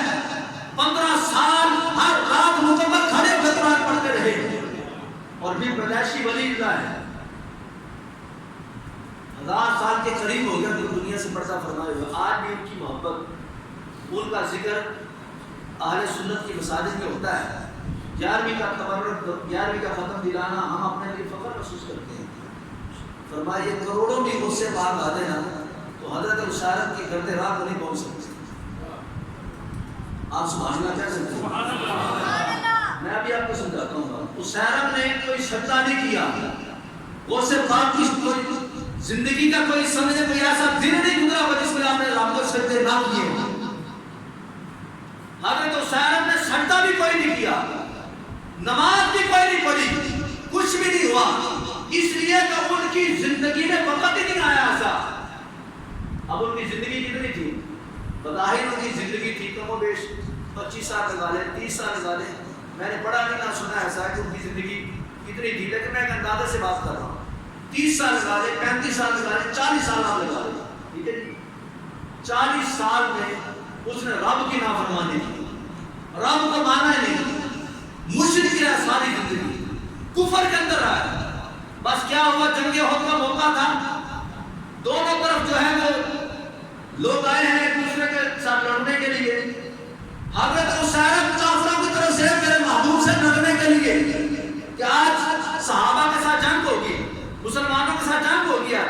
15 سال ہر رات مکمل کھڑے ہوئے قرآن پڑھتے رہے اور بھی پیدائشی ولی اللہ ہے. 1000 سال کے قریب ہو گیا کہ دنیا سے پردہ فرمائے ہوئے. آج بھی ان کی محبت، ان کا ذکر اہل سنت کی مساجد میں ہوتا ہے. 11ویں کا تبرک، 11ویں کا ختم دلانا ہم اپنے لیے فخر محسوس کرتے ہیں. فرمایا یہ کروڑوں بھی مجھ سے بات آ جائے نا تو حضرت مشارت کی کرتے راہ کو نہیں پہنچ سکتے. آپ سبحان اللہ کہہ سکتے ہیں؟ میں ابھی آپ کو سمجھاتا ہوں. حسین نے کوئی سجدہ نہیں کیا، وہ سے بات کی کوئی زندگی کا کوئی سمجھے کوئی ایسا دن نہیں گزرا ہوا جس میں آپ نے رب کو سجدے نہ کیے. حضرت حسین نے سجدہ بھی کوئی نہیں کیا، نماز بھی کوئی نہیں پڑھی، کچھ بھی نہیں ہوا، اس لیے کہ ان کی زندگی میں وقت ہی نہیں آیا ایسا. اب ان کی زندگی کتنی تھی؟ بظاہر ان کی زندگی تھی کم و بیش 25 سال لگا لیں، 30 سال لگا لیں. میں نے پڑھا نہیں نہ سنا ایسا کہ ان کی زندگی کتنی تھی، لیکن میں ایک اندازے سے بات کر رہا ہوں. 30 سال لگا لیں، 35 سال لگا لیں، 40 سال آپ لگا لیں. ٹھیک ہے جی، 40 سال میں اس نے رب کی نافرمانی کی، رب کو مانا ہی نہیں، مشرک رہا ساری زندگی، کفر کے اندر رہا. بس کیا ہوا، جنگ احد کا موقع تھا، دونوں طرف جو ہے وہ لوگ آئے ہیں ایک دوسرے کے ساتھ لڑنے کے لیے. حضرت حسین کافروں کی طرف سے میرے محبوب سے لڑنے کے لیے کہ آج صحابہ کے ساتھ جنگ ہوگی، مسلمانوں کے ساتھ جنگ ہو گیا.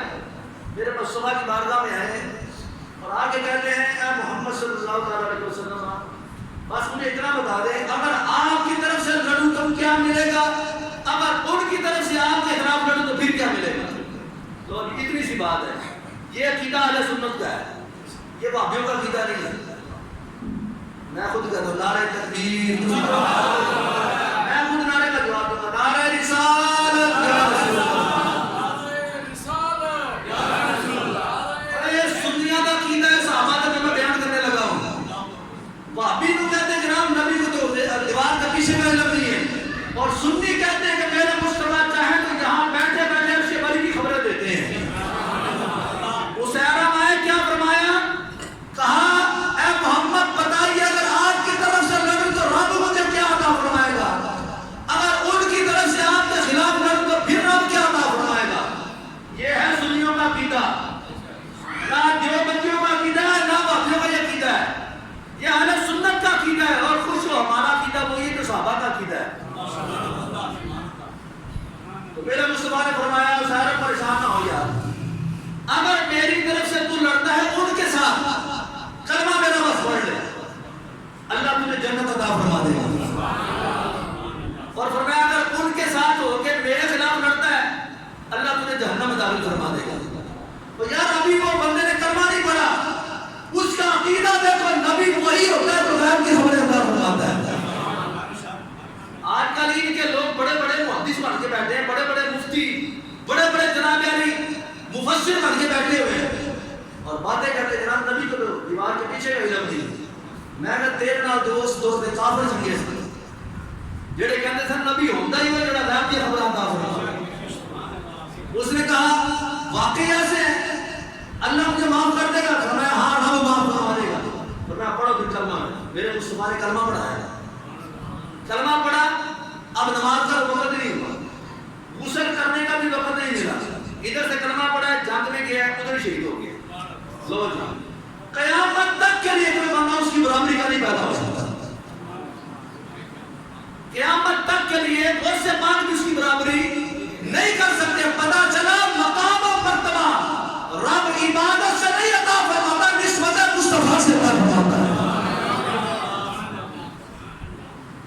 میرے مصطفیٰ کی بارگاہ میں آئے اور آگے کہتے ہیں اے محمد صلی اللہ علیہ وسلم بس مجھے اتنا بتا دیں اگر آپ کی طرف سے لڑوں تو کیا ملے گا، اگر ان کی طرف سے آپ کے خلاف لڑوں تو پھر کیا ملے گا. تو اتنی سی بات ہے. یہ عقیدہ اہل سنت کا ہے، یہ وہابیوں کا عقیدہ نہیں ہے. میں خود کہتا ہوں نعرہ تکبیر، میں خود نعرے کا جواب دوں گا، نعرہ نازل فرما دے گا. تو یار ابھی وہ بندے نے کلمہ نہیں پڑھا, اس کا عقیدہ دیکھو نبی وہی ہوتا ہے تو غیب کی خبریں عطا فرماتا ہے. آج کل ان کے لوگ بڑے بڑے محدث بن کے بیٹھے ہیں, بڑے بڑے مفتی, بڑے بڑے جناب یعنی مفسر بن کے بیٹھے ہوئے ہیں اور باتیں کرتے جناب نبی کو تو دیوار کے پیچھے کا علم نہیں. میں نے تیرے نال دوست دے کافر سمجھے جڑے کہندے سن نبی ہوندا ہی وہ جڑا غیب کی خبر عطا فرماتا. اس نے کہا واقعی ایسے ہے, اللہ مجھے معاف کر دے گا؟ فرمایا ہاں رب معاف فرما دے گا. فرمایا پڑھو پھر کلمہ. میرے مصطفیٰ نے کلمہ پڑھایا, کلمہ پڑھا, اب نماز کا وقت نہیں ہوا, غسل کرنے کا بھی وقت نہیں ملا, ادھر سے کلمہ پڑھا, جنگ میں گیا, ادھر شہید ہو گیا. لو جی قیامت تک کے لیے کوئی بندہ اس کی برابری کا نہیں پیدا ہو سکتا. قیامت تک کے لیے اس سے بعد بھی اس کی برابری نہیں کر سکتے. پتا چلا مقام و مرتبہ رب عبادت سے نہیں عطا فرماتا, نسبت مصطفیٰ سے عطا فرماتا ہے.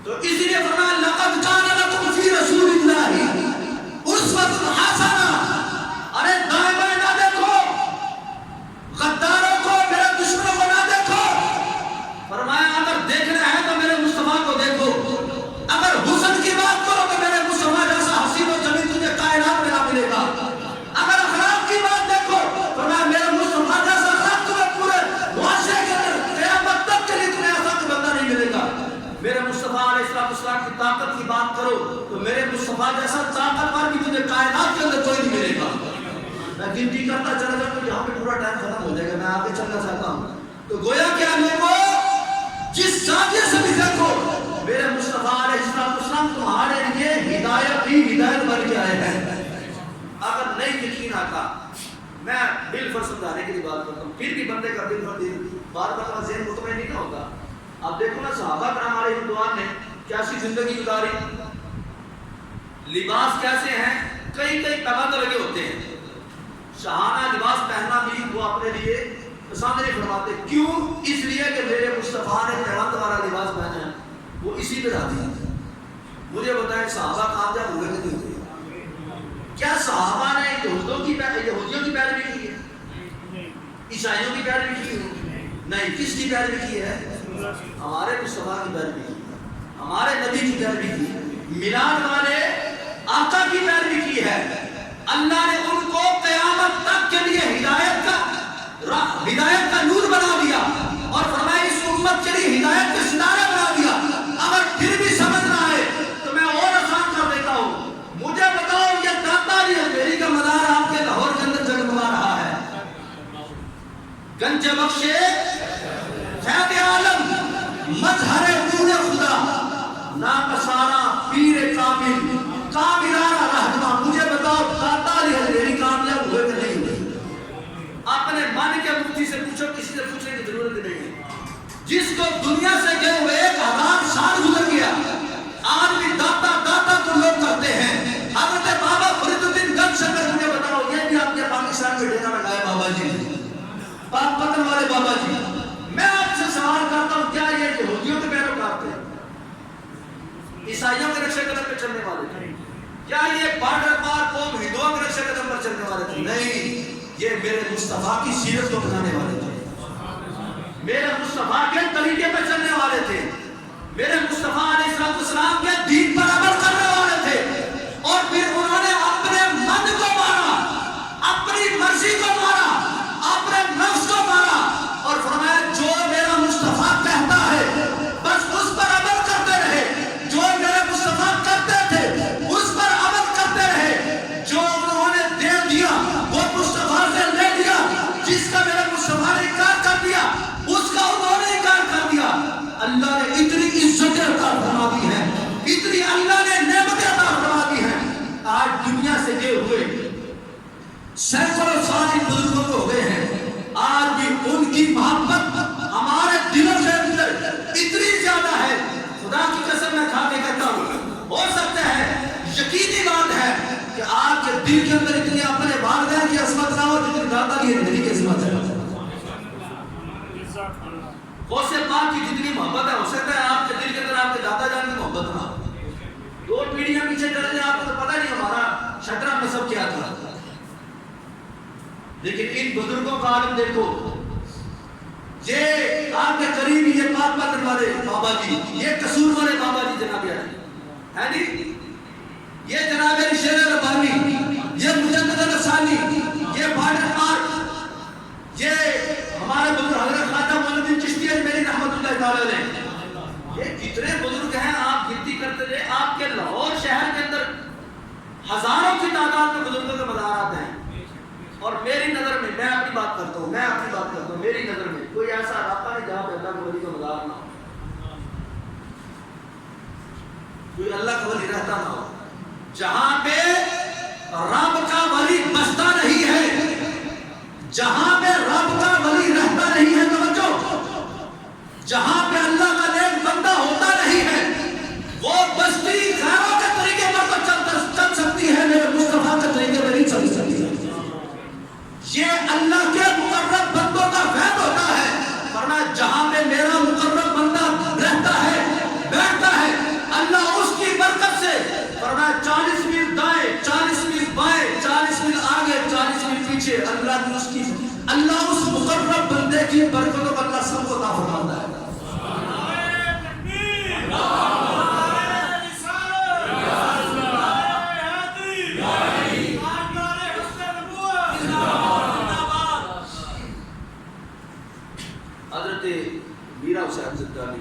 تو اس لیے فرمایا لقد کان لکم فی رسول اللہ اسوۃ حسنہ. ارے دائیں بائیں نہ دیکھو, غداروں کو, میرے دشمنوں کو نہ دیکھو. فرمایا اگر دیکھنا ہے تو میرے مصطفیٰ کو دیکھو. اگر حسن کی بات کرو تو میرے مصطفیٰ جیسا حسین و جمیل تجھے کائنات میں نہ ملے گا. اگر اخلاق کی بات دیکھو فرمایا میرے مصطفیٰ جیسا اخلاق تمہیں پورے معاشرے کے اندر قیامت تک کے لیے تمہیں ایسا کوئی بندہ نہیں ملے گا. میرے مصطفیٰ علیہ السلام کی طاقت کی بات کرو تو میرے مصطفیٰ جیسا طاقتور بھی تجھے کائنات کے اندر کوئی نہیں ملے گا. میں گنتی کرتا چلا جاؤں تو یہاں پہ پورا ٹائم ختم ہو جائے گا, میں آگے چلنا چاہتا ہوں. تو گویا کیا لوگوں جس زاویے سے بھی دیکھو میرے مصطفیٰ علیہ السلام تمہارے لیے ہدایت ہی ہدایت بن کے آئے ہیں. اگر نہیں یقین آتا, میں دل پر سمجھانے کے لیے بات کرتا ہوں, پھر بھی بندے کا دل پر دل بار بار ذہن مطمئن نہیں ہوتا. اب دیکھو نا صحابہ کرام علیہ رضوان نے کیسی زندگی گزاری, لباس کیسے ہیں, کئی تبادلے لگے ہوتے ہیں. شاہانہ لباس پہننا بھی وہ اپنے لیے پسند نہیں فرماتے. کیوں؟ اس لیے کہ میرے مصطفیٰ نے پیغمبر والا لباس پہنا ہے, وہ اسی پہ راضی ہیں. مجھے بتائیں صحابہ کامیاب ہوئے کہ نہیں ہوئے؟ کیا صحابہ نے یہودیوں کی پیروی کی ہے, عیسائیوں کی پیروی کی ہے؟ نہیں. کس کی پیروی کی ہے؟ ہمارے مصطفیٰ کی پیروی کی, ہمارے نبی کی پیروی کی, میلاد والے آقا کی پیروی کی ہے. اللہ نے ان کو قیامت تک کے لیے ہدایت کا نور بنا دیا اور فرمایا اس امت کے لیے ہدایت کا ستارہ بنا دیا. اگر پھر بھی سمجھ نہ آئے تو میں اور آسان کر دیتا ہوں. مجھے بتاؤ یہ داتا علی حجویری کا مزار آپ کے لاہور کے اندر جگمگا رہا ہے. گنج بخشے فیض عالم مظہر نور خدا ناقصانہ پیر کامل کاملانہ رہنما. مجھے بتاؤ داتا علی حجویری کامیاب ہوئے کہ نہیں ہوئے؟ اپنے من کے مفتی سے پوچھو, کسی سے پوچھنے کی ضرورت نہیں ہے. جس کو دنیا سے گئے ہوئے 1000 سال گزر گیا, آج بھی داتا داتا تو لوگ کرتے ہیں. حضرت بابا فرید الدین گنج شکر, مجھے بتاؤ یہ بھی آپ کے پاکستان میں ڈیرا لگائے بابا جی, پاک پتن والے بابا جی. میں آپ سے سوال کرتا ہوں, کیا یہ یہودیوں کے پیروکار تھے, عیسائیوں کے نقشے قدم پہ چلنے والے تھے؟ کیا یہ بارڈر پار قوم ہندوؤں کے نقشے قدم پر چلنے والے تھے؟ نہیں. یہ میرے مصطفیٰ کی سیرت کو بنانے والے تھے, میرے مصطفیٰ کے طریقے پر چلنے والے تھے, میرے مصطفیٰ علیہ السلام کے دین پر عمل کرنے والے تھے. اور پھر انہوں نے اپنے من کو مارا, اپنی مرضی کو مارا, اپنے نفس کو مارا اور فرمایا جو میرا مصطفیٰ کہتا ہے بس اس پر عمل کرتے رہے. جو میرے مصطفیٰ کرتے تھے اس پر عمل کرتے رہے. جو انہوں نے دے دیا وہ مصطفیٰ سے لے لیا, جس کا میرے مصطفیٰ نے انکار کر دیا اس کا انہوں نے انکار کر دیا. اللہ نے اتنی عزتیں عطا فرما دی ہیں, اتنی اللہ نے نعمتیں عطا فرما دی ہیں. آج دنیا سے گئے ہوئے سینکڑوں سال بزرگوں کو ہو گئے ہیں, آج بھی ان کی محبت ہمارے دلوں کے اندر اتنی زیادہ ہے. خدا کی قسم میں کھا کے کہتا ہوں, ہو سکتا ہے یقینی بات ہے کہ آپ کے دل کے اندر اتنی اپنے والدین کی عظمت نہ ہو جتنی داتا کی حجویری کی عظمت ہے. غوث پاک کی جتنی محبت ہے, ہو سکتا ہے آپ کے دل کے اندر آپ کے دادا جان کی محبت نہ ہو. 2 پیڑھیاں پیچھے چلے جائیں, آپ کو تو پتہ نہیں ہمارا شٹرا نسب کیا تھا. لیکن ان بزرگوں کا عالم دیکھو، یہ آپ کے قریب یہ پاک پاتر والے بابا جی، یہ قصور والے بابا جی جناب ہے نہیں، یہ جناب شیر ربانی، یہ مجدد رسانی، یہ بارڈر پار، یہ ہمارے بزرگ حضرت خواجہ معین چشتی اجمیری رحمۃ اللہ تعالی علیہ، یہ کتنے بزرگ ہیں آپ گنتی کرتے رہے. آپ کے لاہور شہر کے اندر ہزاروں کی تعداد میں بزرگوں کے مزارات ہیں. اور میری نظر میں، میں اپنی بات کرتا ہوں، میری نظر میں کوئی ایسا علاقہ نہیں جہاں پہ اللہ کے ولی کا مزار نہ ہو، کوئی اللہ کا ولی رہتا نہ ہو. جہاں پہ رب کا ولی بستا نہیں ہے، جہاں پہ رب کا ولی رہتا نہیں ہے، توجہ، جہاں پہ اللہ کا نیک بندہ ہوتا نہیں ہے، وہ بستی غیروں کے طریقے پر تو چل سکتی ہے، میرے مصطفیٰ کے طریقے پر نہیں چل سکتی. یہ اللہ کے مقرب بندوں کا فیض ہوتا ہے. فرمایا جہاں پہ میرا مقرب بندہ رہتا ہے، بیٹھتا ہے، اللہ اس کی برکت سے، فرمایا 40 میل دائیں، 40 میل بائیں، 40 میل آگے، 40 میل پیچھے، اللہ اس مقرب بندے کی برکتوں کو اللہ سب کو عطا فرماتا ہے. حضرت میرا حسین زندانی،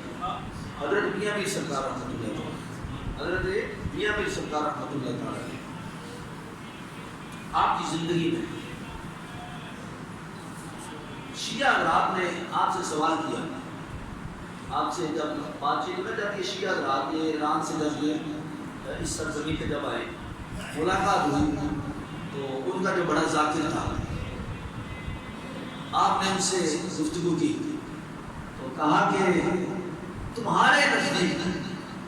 حضرت میاں میر سرکار رحمۃ اللہ تعالی، حضرت میاں میر سرکار رحمۃ اللہ تعالی، آپ کی زندگی میں شیعہ حضرات نے آپ سے سوال کیا. آپ سے جب بات چیت میں، جب یہ شیعہ حضرات یہ ایران سے جب یہ اس سرزمین پہ جب آئے، ملاقات ہوئی، تو ان کا جو بڑا ذاکر تھا، آپ نے ان سے گفتگو کی تو کہا کہ تمہارے نزدیک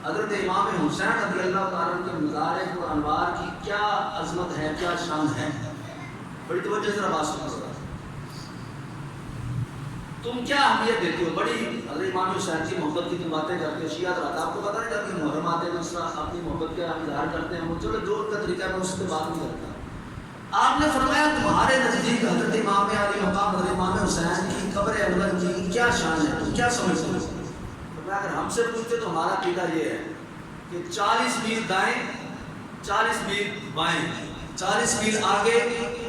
حضرت امام حسین رضی اللہ تعالیٰ کے مزار و انوار کی کیا عظمت ہے، کیا شان ہے؟ بڑی توجہ سے بات سنو، تم کیا اہمیت دیتے ہو؟ بڑی حضرت امام حسین کی محبت کی تم باتیں کرتے ہو. شیعہ حضرات آپ کو پتہ نہیں جب کہ محرم آتے ہیں دوسرا اپنی محبت کا اظہار کرتے ہیں، وہ چلو جو ان کا طریقہ ہے میں اس سے بات نہیں کرتا. آپ نے فرمایا تمہارے نزدیک حضرت امام علی مقام حضرت امام حسین کی قبر انور کی کیا شان ہے، تم کیا سمجھتے ہو؟ فرمایا اگر ہم سے پوچھتے تو ہمارا عقیدہ یہ ہے کہ 40 میل دائیں، 40 میل بائیں، 40 میل آگے،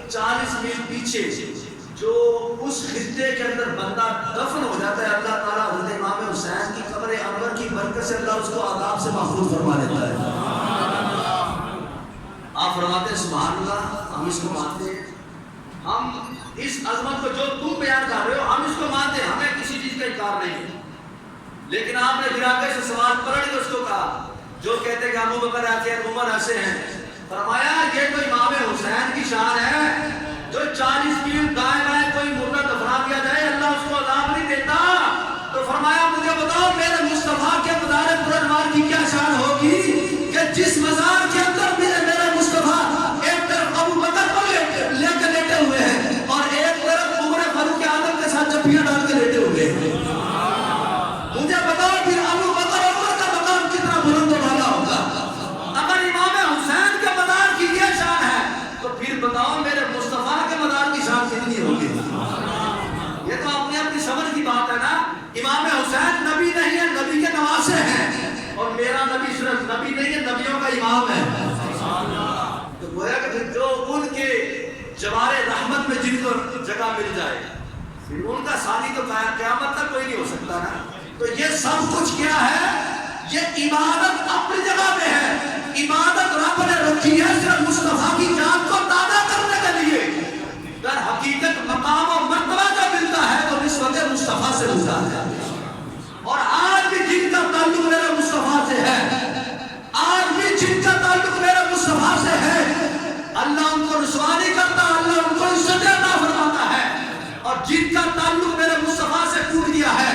40 میل پیچھے جو اس خطے کے اندر بندہ دفن ہو جاتا ہے، اللہ تعالیٰ حضرت امام حسین کی قبر انور کی برکت سے اللہ اس کو عذاب سے محفوظ فرما دیتا ہے. آپ فرماتے ہیں سبحان اللہ، ہم اس کو مانتے ہیں. ہم اس عظمت کو جو تم بیان کر رہے ہو ہم اس کو مانتے ہیں، ہمیں کسی چیز کا انکار نہیں ہے. لیکن آپ نے گراکے سے سوال پلٹ کے اس کو کہا جو کہتے کہ ابو بکر ایسے ہیں، عمر ایسے ہیں. فرمایا یہ تو امام حسین کی شان ہے جو 40 میل دائیں بائیں کوئی مردہ دفنا دیا جائے اللہ اس کو عذاب نہیں دیتا. تو فرمایا مجھے بتاؤ میرے مصطفیٰ کے مزار پرانوار کی کیا شان ہوگی کہ جس مزار کے اندر میرے مصطفیٰ ایک طرف ابو بکر کو لے کے لیٹے ہوئے ہیں اور ایک طرف عمر فاروق اعظم کے ساتھ جبیاں ڈال کے لیٹے ہوئے ہیں. مجھے بتاؤ پھر ابو بکر عمر کا مقام کتنا بلند و بالا ہوگا. اگر امام حسین کے مزار کی یہ شان ہے تو پھر بتاؤ میرے مصطفیٰ کے مزار کی شان کتنی ہوگی. یہ تو اپنی سمجھ کی بات ہے نا. امام حسین نبی نہیں ہے، نبی کے نواسے ہیں، اور میرا نبی صرف نبی نہیں ہے، نبیوں کا امام ہے. تو گویا کہ جو ان کے جوار رحمت میں جن کو جگہ مل جائے پھر ان کا ثانی تو قیامت تک کوئی نہیں ہو سکتا نا. تو یہ سب کچھ کیا ہے؟ یہ عبادت اپنی جگہ پہ ہے. عبادت رب نے رکھی ہے صرف مصطفیٰ کی جان کو تازہ کرنے کے لیے. در حقیقت مقام و مرتبہ جو ملتا ہے وہ نسبت مصطفیٰ سے ملتا ہے. اور آج بھی جن کا تعلق میرے مصطفیٰ سے ہے، آج بھی جن کا تعلق میرے مصطفیٰ سے ہے، اللہ ان کو رسوا نہیں کرتا، اللہ ان کو عزت عطا فرماتا ہے. اور جن کا تعلق میرے مصطفیٰ سے ٹوٹ گیا ہے،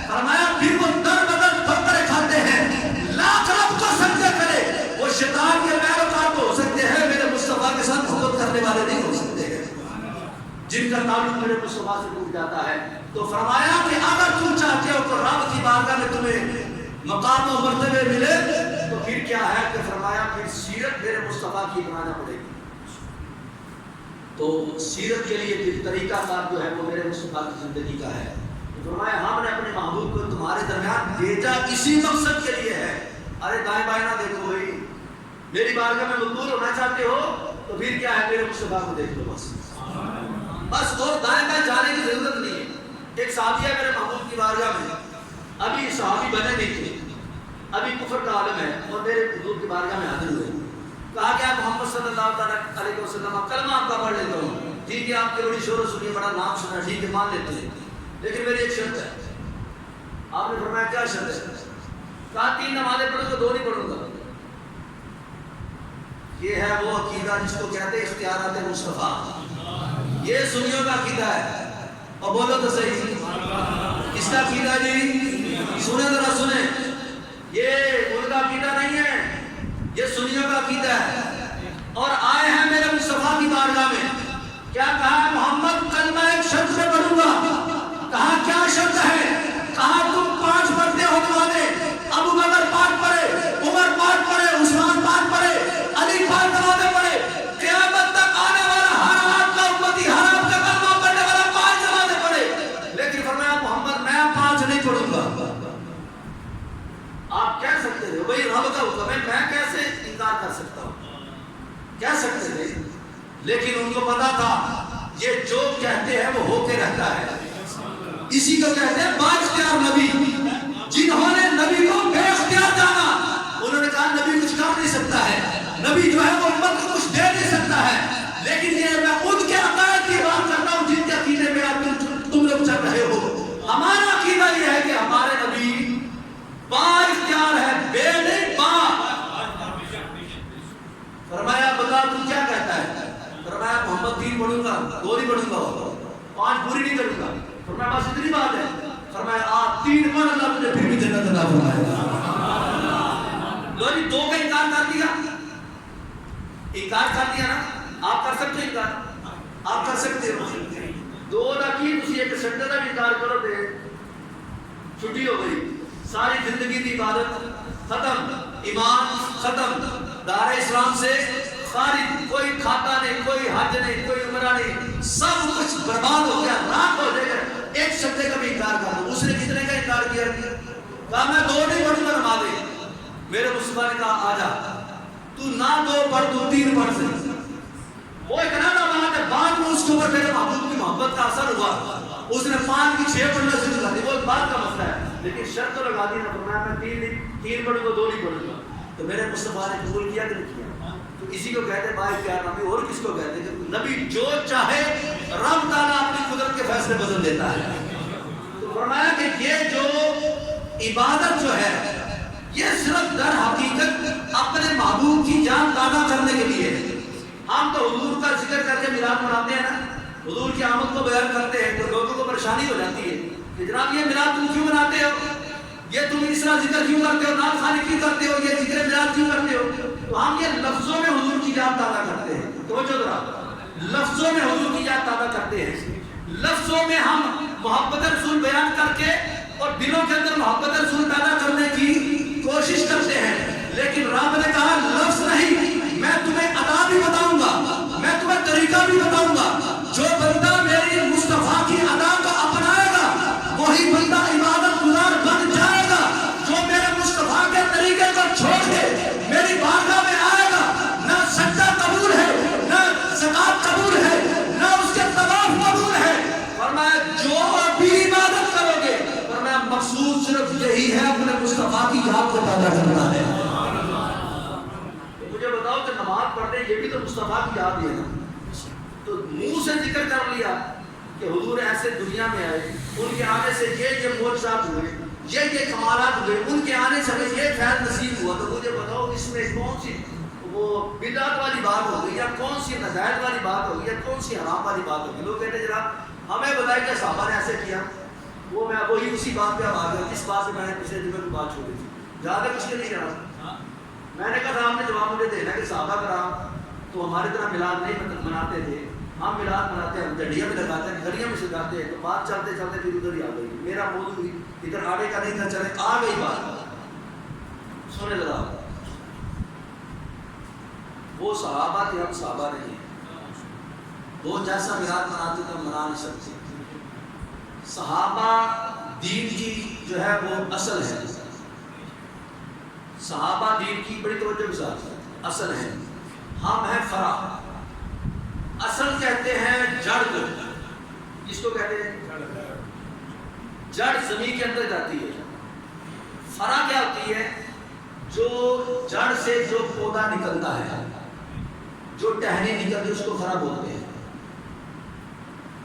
فرمایا پھر وہ در بدر پتھر کھاتے ہیں، لاکھ رب کو سجدے کرے، وہ شیطان کے پیروکار تو ہو سکتے ہیں، میرے مصطفیٰ کے ساتھ محبت کرنے والے نہیں ہو سکتے ہیں. جن کا تعلق میرے مصطفیٰ سے ٹوٹ جاتا ہے. تو فرمایا کہ اگر تم چاہتے ہو کہ رب کی بارگاہ میں تمہیں مقام و مرتبے ملے تو پھر کیا ہے کہ فرمایا پھر سیرت میرے مصطفیٰ کی بنانا پڑے گی. تو سیرت کے لیے طریقہ کار جو ہے وہ میرے مصطفیٰ کی زندگی کا ہے. فرمایا ہم نے اپنے محبوب کو تمہارے درمیان بھیجا اسی مقصد کے لیے ہے. ارے دائیں بائیں نہ دیکھو بھائی، میری بارگاہ میں مقبول ہونا چاہتے ہو تو پھر کیا ہے، میرے مصطفیٰ کو دیکھ لو بس اور دائیں بائیں جانے کی ضرورت نہیں ہے. ایک صحابی ہے میرے محبوب کی بارگاہ میں، ابھی صحابی بنے نہیں تھے، ابھی کفر کا عالم ہے، اور میرے حضور کی بارگاہ میں حاضر ہوئے. کہا کہ آپ محمد صلی اللہ علیہ وسلم کلمہ آپ کا پڑھ لیتا ہوں. ٹھیک ہے، آپ کی بڑی شور و سنی، بڑا نام سنا، ٹھیک ہے مان لیتے ہیں، لیکن میری ایک شرط ہے. آپ نے فرمایا کیا شرط ہے؟ کہا 3 نمازیں پڑھوں گا، 2 نہیں پڑھوں گا. یہ ہے وہ عقیدہ جس کو کہتے ہیں اختیارات مصطفیٰ. یہ سنیوں کا عقیدہ ہے. اور بولو تو صحیح، کس کا عقیدہ جی؟ سنیں ذرا سنیں، یہ ان کا عقیدہ نہیں ہے، یہ سنیوں کا عقیدہ ہے. اور آئے ہیں میرے مصطفیٰ کی بارگاہ میں، کیا کہا؟ محمد کلمہ ایک شرط میں پڑھوں گا. کہا کیا شرط ہے؟ کہا تم 5 پڑھتے ہو والے، ابو بکر 5 پڑھے، عمر 5 پڑھے، عثمان 5 پڑھے، علی 5 نمازیں پڑھے، قیامت تک آنے والا ہر آپ کا امتی، ہر آپ کا کلمہ پڑھنے والا 5 نمازیں پڑھے. لیکن فرمایا محمد میں 5 نہیں پڑھوں گا. آپ کہہ سکتے تھے بھائی رب کا حکم ہے، میں کیسے انکار کر سکتا ہوں؟ کہہ سکتے تھے، لیکن ان کو پتا تھا یہ جو کہتے ہیں وہ ہو کے رہتا ہے. اسی کو کہتے ہیں با اختیار نبی. جنہوں نے نبی کو بے اختیار جانا، انہوں نے کہا نبی کچھ کر نہیں سکتا ہے، نبی جو ہے وہ امت کو کچھ دے نہیں سکتا ہے. لیکن یہ میں ان کے عقائد کی بات کرتا ہوں جن کے عقیدے میں تم لوگ چل رہے ہو. ہمارا عقیدہ یہ ہے کہ ہمارے نبی با اختیار ہے، بے نہیں با. فرمایا بتا تو کیا کہتا ہے؟ فرمایا محمد 3 پڑھوں گا، 2 نہیں پڑھوں گا، 5 پوری نہیں کروں گا. فرمایا بس اتنی بات ہے. فرمایا آپ 3 پڑھ، اللہ مجھے پھر بھی جنت عطا فرمائے گا. لو جی 2 کا انکار کر دیا، انکار کر دیا نا. آپ کر سکتے ہو انکار؟ آپ کر سکتے ہو. 2 نہ کی تسی ایک سنڈے کا بھی انکار کرو دے چھٹی ہو گئی. ساری زندگی کی عبادت ختم، ایمان ختم، دار اسلام سے ساری، کوئی کھاتا نہیں، کوئی حج نہیں، کوئی عمرہ نہیں، سب کچھ برباد ہو گیا، راک ہو جائے گا. ایک شبدے کا بھی انکار کر دو. اس نے کتنے کا انکار کیا؟ کہا میں 2 نہیں پڑھوں گا نمازیں. میرے مصطفیٰ نے کہا آجا تو نہ 2 پڑھ، تو 3 پڑھ سکتے. وہ اتنا نماز ہے، بعد میں اس کے اوپر میرے محبوب کی محبت کا اثر ہوا، اس نے 5 کی 6 پڑھنا شروع کر دی. وہ بات کا مسئلہ ہے، لیکن شرط تو لگا دی نا. فرمایا میں 3 پڑھوں گا، 2 نہیں پڑھوں گا. تو میرے مصطفیٰ نے قبول کیا کہ نہیں کیا؟ تو اسی کو کہتے ہیں با اختیار نبی. اور کس کو کہتے ہیں کہ نبی جو چاہے رب تعالیٰ اپنی قدرت کے فیصلے بدل دیتا ہے. تو فرمایا کہ یہ جو عبادت جو ہے یہ صرف در حقیقت اپنے محبوب کی جان تازہ کرنے کے لیے. ہم تو حضور کا ذکر کر کے میلاد مناتے ہیں نا، حضور کی آمد کو بیان کرتے ہیں، تو لوگوں کو پریشانی ہو جاتی ہے کہ جناب یہ میلاد تم کیوں مناتے ہو، یہ تم اس طرح ذکر کیوں کرتے ہو، نام خانی کیوں کرتے ہو، یہ ذکر میلاد کیوں کرتے ہو. تو ہم یہ لفظوں میں حضور کی جان تازہ کرتے ہیں. توجہ ذرا، لفظوں میں حضور کی جان تازہ کرتے ہیں. لفظوں میں ہم محبت رسول بیان کر کے اور دلوں کے اندر محبت رسول پیدا کرنے کی کوشش کرتے ہیں. لیکن رب نے کہا لفظ نہیں، میں تمہیں ادا بھی بتاؤں گا، میں تمہیں طریقہ بھی بتاؤں گا. جو بندہ میری مصطفیٰ کی ادا کو اپنائے گا وہی بندہ عبادت گزار بن جائے گا. جو میرے مصطفیٰ کے طریقے کو چھوڑ کے میری بارگاہ میں آئے گا، نہ سجدہ قبول ہے، نہ زکات قبول ہے، نہ اس کے طواف قبول ہے. فرمایا جو بھی عبادت کرو گے، فرمایا مقصود صرف یہی ہے اپنے مصطفیٰ کی یاد کو تازہ کرنا ہے. مجھے بتاؤ کہ نماز پڑھتے یہ بھی تو مصطفیٰ کی یاد ہے نا. تو منہ سے ذکر کر لیا کہ حضور ایسے دنیا میں آئے، ان کے آنے سے یہ معجزات ہوئے، یہ کمالات ہوئے، ان کے آنے سے ہمیں یہ فیض نصیب ہوا. تو مجھے بتاؤ اس میں کون سی وہ بدعت والی بات ہوگی، یا کون سی نجائز والی بات ہوگی، یا کون سی حرام والی بات ہوگی؟ لوگ کہتے ہیں جناب ہمیں بتائے کہ صحابہ نے ایسے کیا. وہ میں وہی اسی بات پہ اب آ گیا جس بات سے میں نے پچھلے دن میں بات چھوڑی تھی. زیادہ کچھ نہیں جناب. میں نے کہا تھا آپ نے جواب مجھے دینا کہ صحابہ کرام تو ہماری طرح میلاد نہیں مناتے تھے. ہم میلاد مناتے ہیں، ہم ڈنڈیاں بھی لگاتے ہیں، گھڑیاں بھی سجاتے ہیں. تو بات چلتے چلتے پھر ادھر ہی آ گئی. میرا موضوع ادھر آنے کا نہیں تھا، چلے آ گئی بات. سنے ذرا، وہ صحابہ تھے، ہم صحابہ نہیں ہیں. وہ جیسا میلاد مناتے تھے منا نہیں سکتے. صحابہ دین کی جو ہے وہ اصل ہے. صحابہ دین کی بڑی توجہ کے ساتھ اصل ہے. ہم ہیں فرع. اصل کہتے ہیں جڑ کو. کس کو کہتے ہیں؟ جڑ زمین کے اندر جاتی ہے. فرع کیا ہوتی ہے؟ جو جڑ سے جو پودا نکلتا ہے, جو ٹہنی نکلتی ہے, اس کو فرع بولتے ہیں.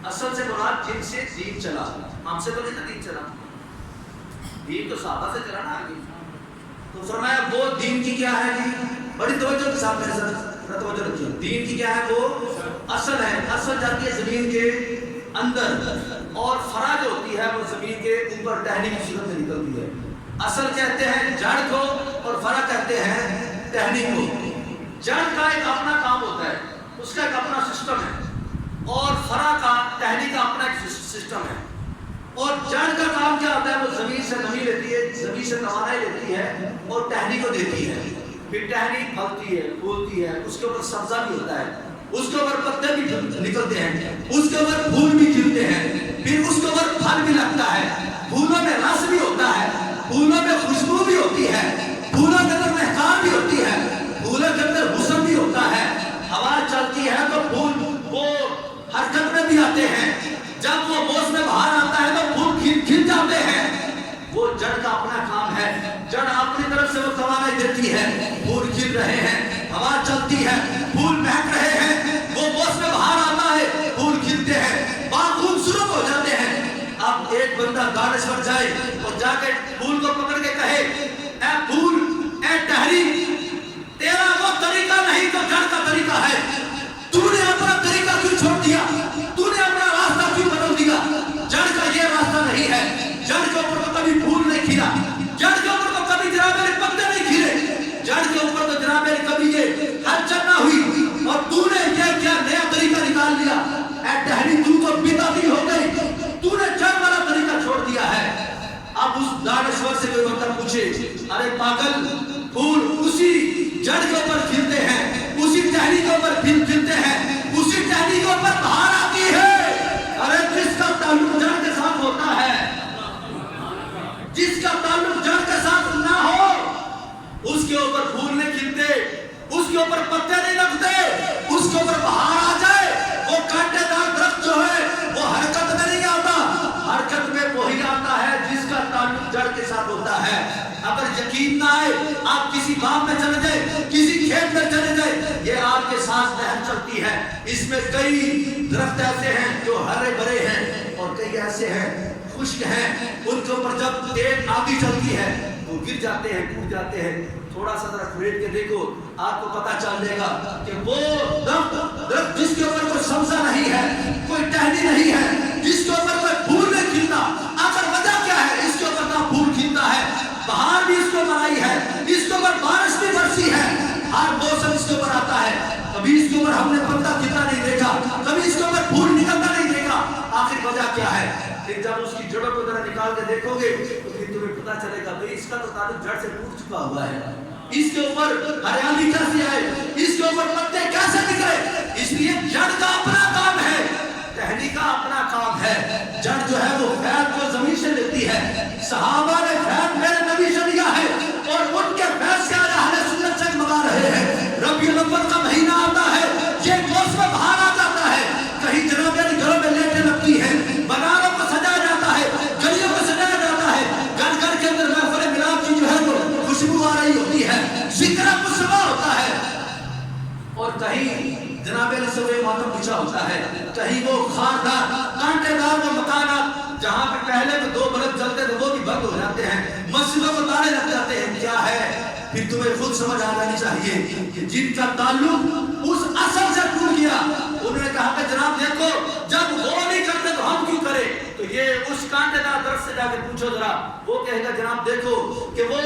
اصل سے مراد جن سے دین چلا. ہم سے تو نہیں تھا دین چلا, دین تو صحابہ سے چلا نا آگے. تو فرمایا وہ دین کی کیا ہے جی, بڑی توجہ کے ساتھ میرے ساتھ توجہ رکھیے. دین کی کیا ہے؟ وہ اصل ہے. اصل جاتی ہے زمین کے اندر, اور فرع جو ہوتی ہے وہ زمین کے اوپر ٹہنی کی صورت میں نکلتی ہے. اصل کہتے ہیں جڑ کو اور فرع کہتے ہیں ٹہنی کو. جڑ کا ایک اپنا کام ہوتا ہے, اس کا ایک اپنا سسٹم ہے, اور فرع کا ٹہنی کا اپنا ایک سسٹم ہے. اور جڑ کا کام کیا ہوتا ہے؟ وہ زمین سے نمی لیتی ہے, زمین سے توانائی لیتی ہے اور ٹہنی کو دیتی ہے. پھر ٹہنی پھلتی ہے, پھولتی ہے, اس کے اوپر سبزہ بھی ہوتا ہے, اس کے اوپر پتے بھی نکلتے ہیں, اس کے اوپر پھول بھی کھلتے ہیں, پھر اس کے اوپر پھل بھی لگتا ہے, پھولوں میں رس بھی ہوتا ہے, پھولوں میں خوشبو بھی ہوتی ہے, پھولوں کے اندر مہکار بھی ہوتی ہے, پھولوں کے اندر حسن بھی ہوتا ہے. ہوا چلتی ہے تو پھول وہ حرکت میں بھی آتے ہیں. جب وہ موسم بہار آتا ہے تو پھول کھل جاتے ہیں. وہ جڑ کا اپنا کام ہے. جڑ اپنی طرف سے وہ توانائی دیتی ہے, پھول کھل رہے ہیں, ہوا چلتی ہے, پھول مہک رہے ہیں, وہ موسم بہار آتا ہے, پھول کھلتے ہیں, باغ خوبصورت ہو جاتے ہیں. اب ایک بندہ دانشور جائے اور جا کے پھول کو پکڑ کے کہے, اے پھول, اے ٹہری, تیرا وہ طریقہ نہیں تو جڑ کا طریقہ ہے. تو نے اپنا طریقہ کیوں چھوڑ دیا؟ تو نے اپنا راستہ کیوں بدل دیا؟ جڑ کا یہ راستہ نہیں ہے. جڑ کے اوپر تو کبھی پھول نہیں کھلا, جڑ کے اوپر تو کبھی جناب میرے پتے نہیں کھلے, جڑ کے اوپر تو جناب میرے کبھی یہ ہلچل نہ ہوئی, اور تو نے یہ کیا نیا طریقہ نکال لیا. اے ٹہری, تو بدعتی ہو گئی, تو نے جڑ والا طریقہ چھوڑ دیا ہے. اب اس دانشور سے کوئی بندہ پوچھے, ارے پاگل, پھول اسی جڑ کے اوپر کھلتے ہیں, اسی ٹہنی کے اوپر کھلتے ہیں, اسی ٹہنی کے اوپر بہار آتی ہے. ارے جس کا تعلق جڑ کے ساتھ ہوتا ہے, جس کا تعلق جڑ کے ساتھ نہ ہو, اس کے اوپر پھول نہیں کھلتے, اس کے اوپر پتے نہیں لگتے, اس کے اوپر بہار آ جائے, وہ کانٹے دار درخت جو ہے وہ حرکت میں نہیں آتا. حرکت میں وہی آتا ہے جس کا تعلق جڑ کے ساتھ ہوتا ہے. اگر یقین نہ آئے, آپ کسی باغ میں چلے جائیں, کسی کھیت میں چلے جائیں, یہ آپ کے ساتھ نہر چلتی ہے, اس میں کئی درخت ایسے ہیں جو ہرے بھرے ہیں, اور کئی ایسے ہیں خشک ہیں, ان کے اوپر جب تیز آندھی چلتی ہے وہ گر جاتے ہیں, ٹوٹ جاتے ہیں. تھوڑا سا ذرا کھڑیٹ کے دیکھو, آپ کو پتا چل جائے گا کہ وہ درخت جس کے اوپر کوئی سبزہ نہیں ہے, کوئی ٹہنی نہیں ہے, جس کے اوپر کوئی پھول نہیں کھلتا, آخر وجہ کیا ہے؟ اس کے اوپر نہ پھول کھلتا ہے, بہار بھی اس کے اوپر آئی ہے, اس کے اوپر بارش بھی برسی ہے, ہر موسم اس کے اوپر آتا ہے. کبھی اس کے اوپر ہم نے پتا کتنا نہیں دیکھا, کبھی اس کے اوپر پھول نکلتا نہیں دیکھا. آخر وجہ کیا ہے؟ پھر جب اس کی جڑوں کو ذرا نکال کے دیکھو گے تو پھر تمہیں پتا چلے گا بھئی اس کا تو تعلق جڑ سے ٹوٹ چکا ہوا ہے. اس کے اوپر ہریالی کیسے آئے, اس کے اوپر پتے کیسے نکلے؟ اس لیے جڑ کا اپنا کام ہے, ٹہنی کا اپنا کام ہے. جڑ جو ہے وہ فیض کو زمین سے لیتی ہے. صحابہ نے فیض میرے نبی سے لیا ہے, اور ان کے فیض سے اہل سنت سے منگا رہے ہیں. ربیع الاول کا مہینہ آتا ہے, یہ موسم بہار آ جاتا ہے, کہیں جناب یعنی گھروں میں لیٹیں لگتی ہیں, بناروں کو سجایا جاتا ہے, گلیوں کو سجایا جاتا ہے, گھر گھر کے اندر محفل میلاد کی جو ہے وہ خوشبو آ رہی ہوتی ہے, ذکر مسمع ہوتا ہے. اور کہیں جناب علیہ سوئے ماتم بچھا ہوتا ہے, کہیں وہ خاردار کانٹے دار وہ مکانات جہاں پہ پہلے میں 2 بلب جلتے تھے وہ بھی بند ہو جاتے ہیں, مسجدوں کو تالے لگ جاتے ہیں. کیا ہے؟ پھر تمہیں خود سمجھ آ جانی چاہیے کہ جن کا تعلق اس اصل سے ٹوٹ گیا, انہوں نے کہا کہ جناب دیکھو جب وہ نہیں کرتے تو ہم کیوں کریں. تو یہ اس کانٹے دار درخت سے جا کے پوچھو ذرا, وہ کہے گا جناب دیکھو کہ وہ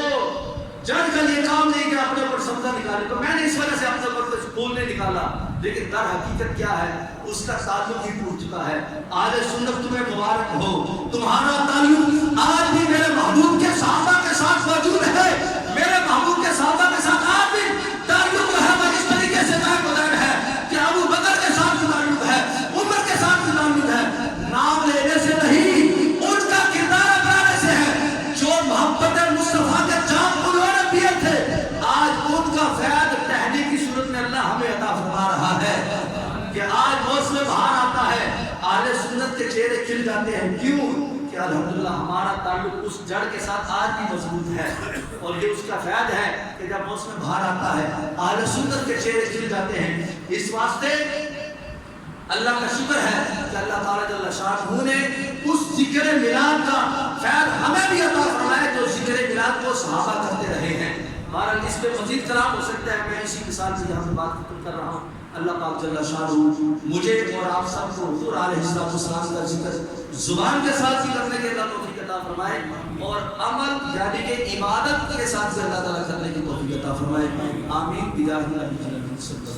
جڑ کا یہ کام نہیں کہ اپنے اوپر سبزہ نکالے, تو میں نے اس وجہ سے اپنے اوپر کوئی پھول نہیں نکالا. لیکن در حقیقت کیا ہے؟ اس کا تعلق ہی ٹوٹ چکا ہے. اہل سنت تمہیں مبارک ہو, تمہارا تعلق آج بھی میرے محبوب کے صحابہ کے ساتھ موجود ہے. میرے محبوب کے صحابہ کے ساتھ آج بھی تعلق جو ہے وہ اس طریقے سے قائم ہے کہ ابو بکر کے ساتھ تعلق ہے, کھل جاتے ہیں. کیوں؟ کہ الحمدللہ ہمارا تعلق اس جڑ کے ساتھ آج بھی مضبوط ہے، اور یہ اس کا فیض ہے کہ جب موسم بہار آتا ہے اہل سنت کے چہرے کھل جاتے ہیں. اس واسطے اللہ کا شکر ہے کہ اللہ تعالیٰ جل شانہ نے اس ذکر میلاد کا فیض ہمیں بھی عطا فرمایا جو ذکر میلاد کو صحابہ کرتے رہے ہیں. بہرحال اس پہ مزید کلام ہو سکتا ہے، میں اسی مثال سے یہاں سے بات ختم کر رہا ہوں. اللہ پاک جل شانہ مجھے اور آپ سب کو حضور علیہ السلام کا ذکر زبان کے ساتھ بھی کرنے کے اللہ توفیق عطا فرمائے، اور عمل یعنی کہ عبادت کے ساتھ بھی اللہ تعالیٰ کرنے کی توفیق عطا فرمائے. آمین. بجاہ النبی صلی اللہ علیہ وسلم.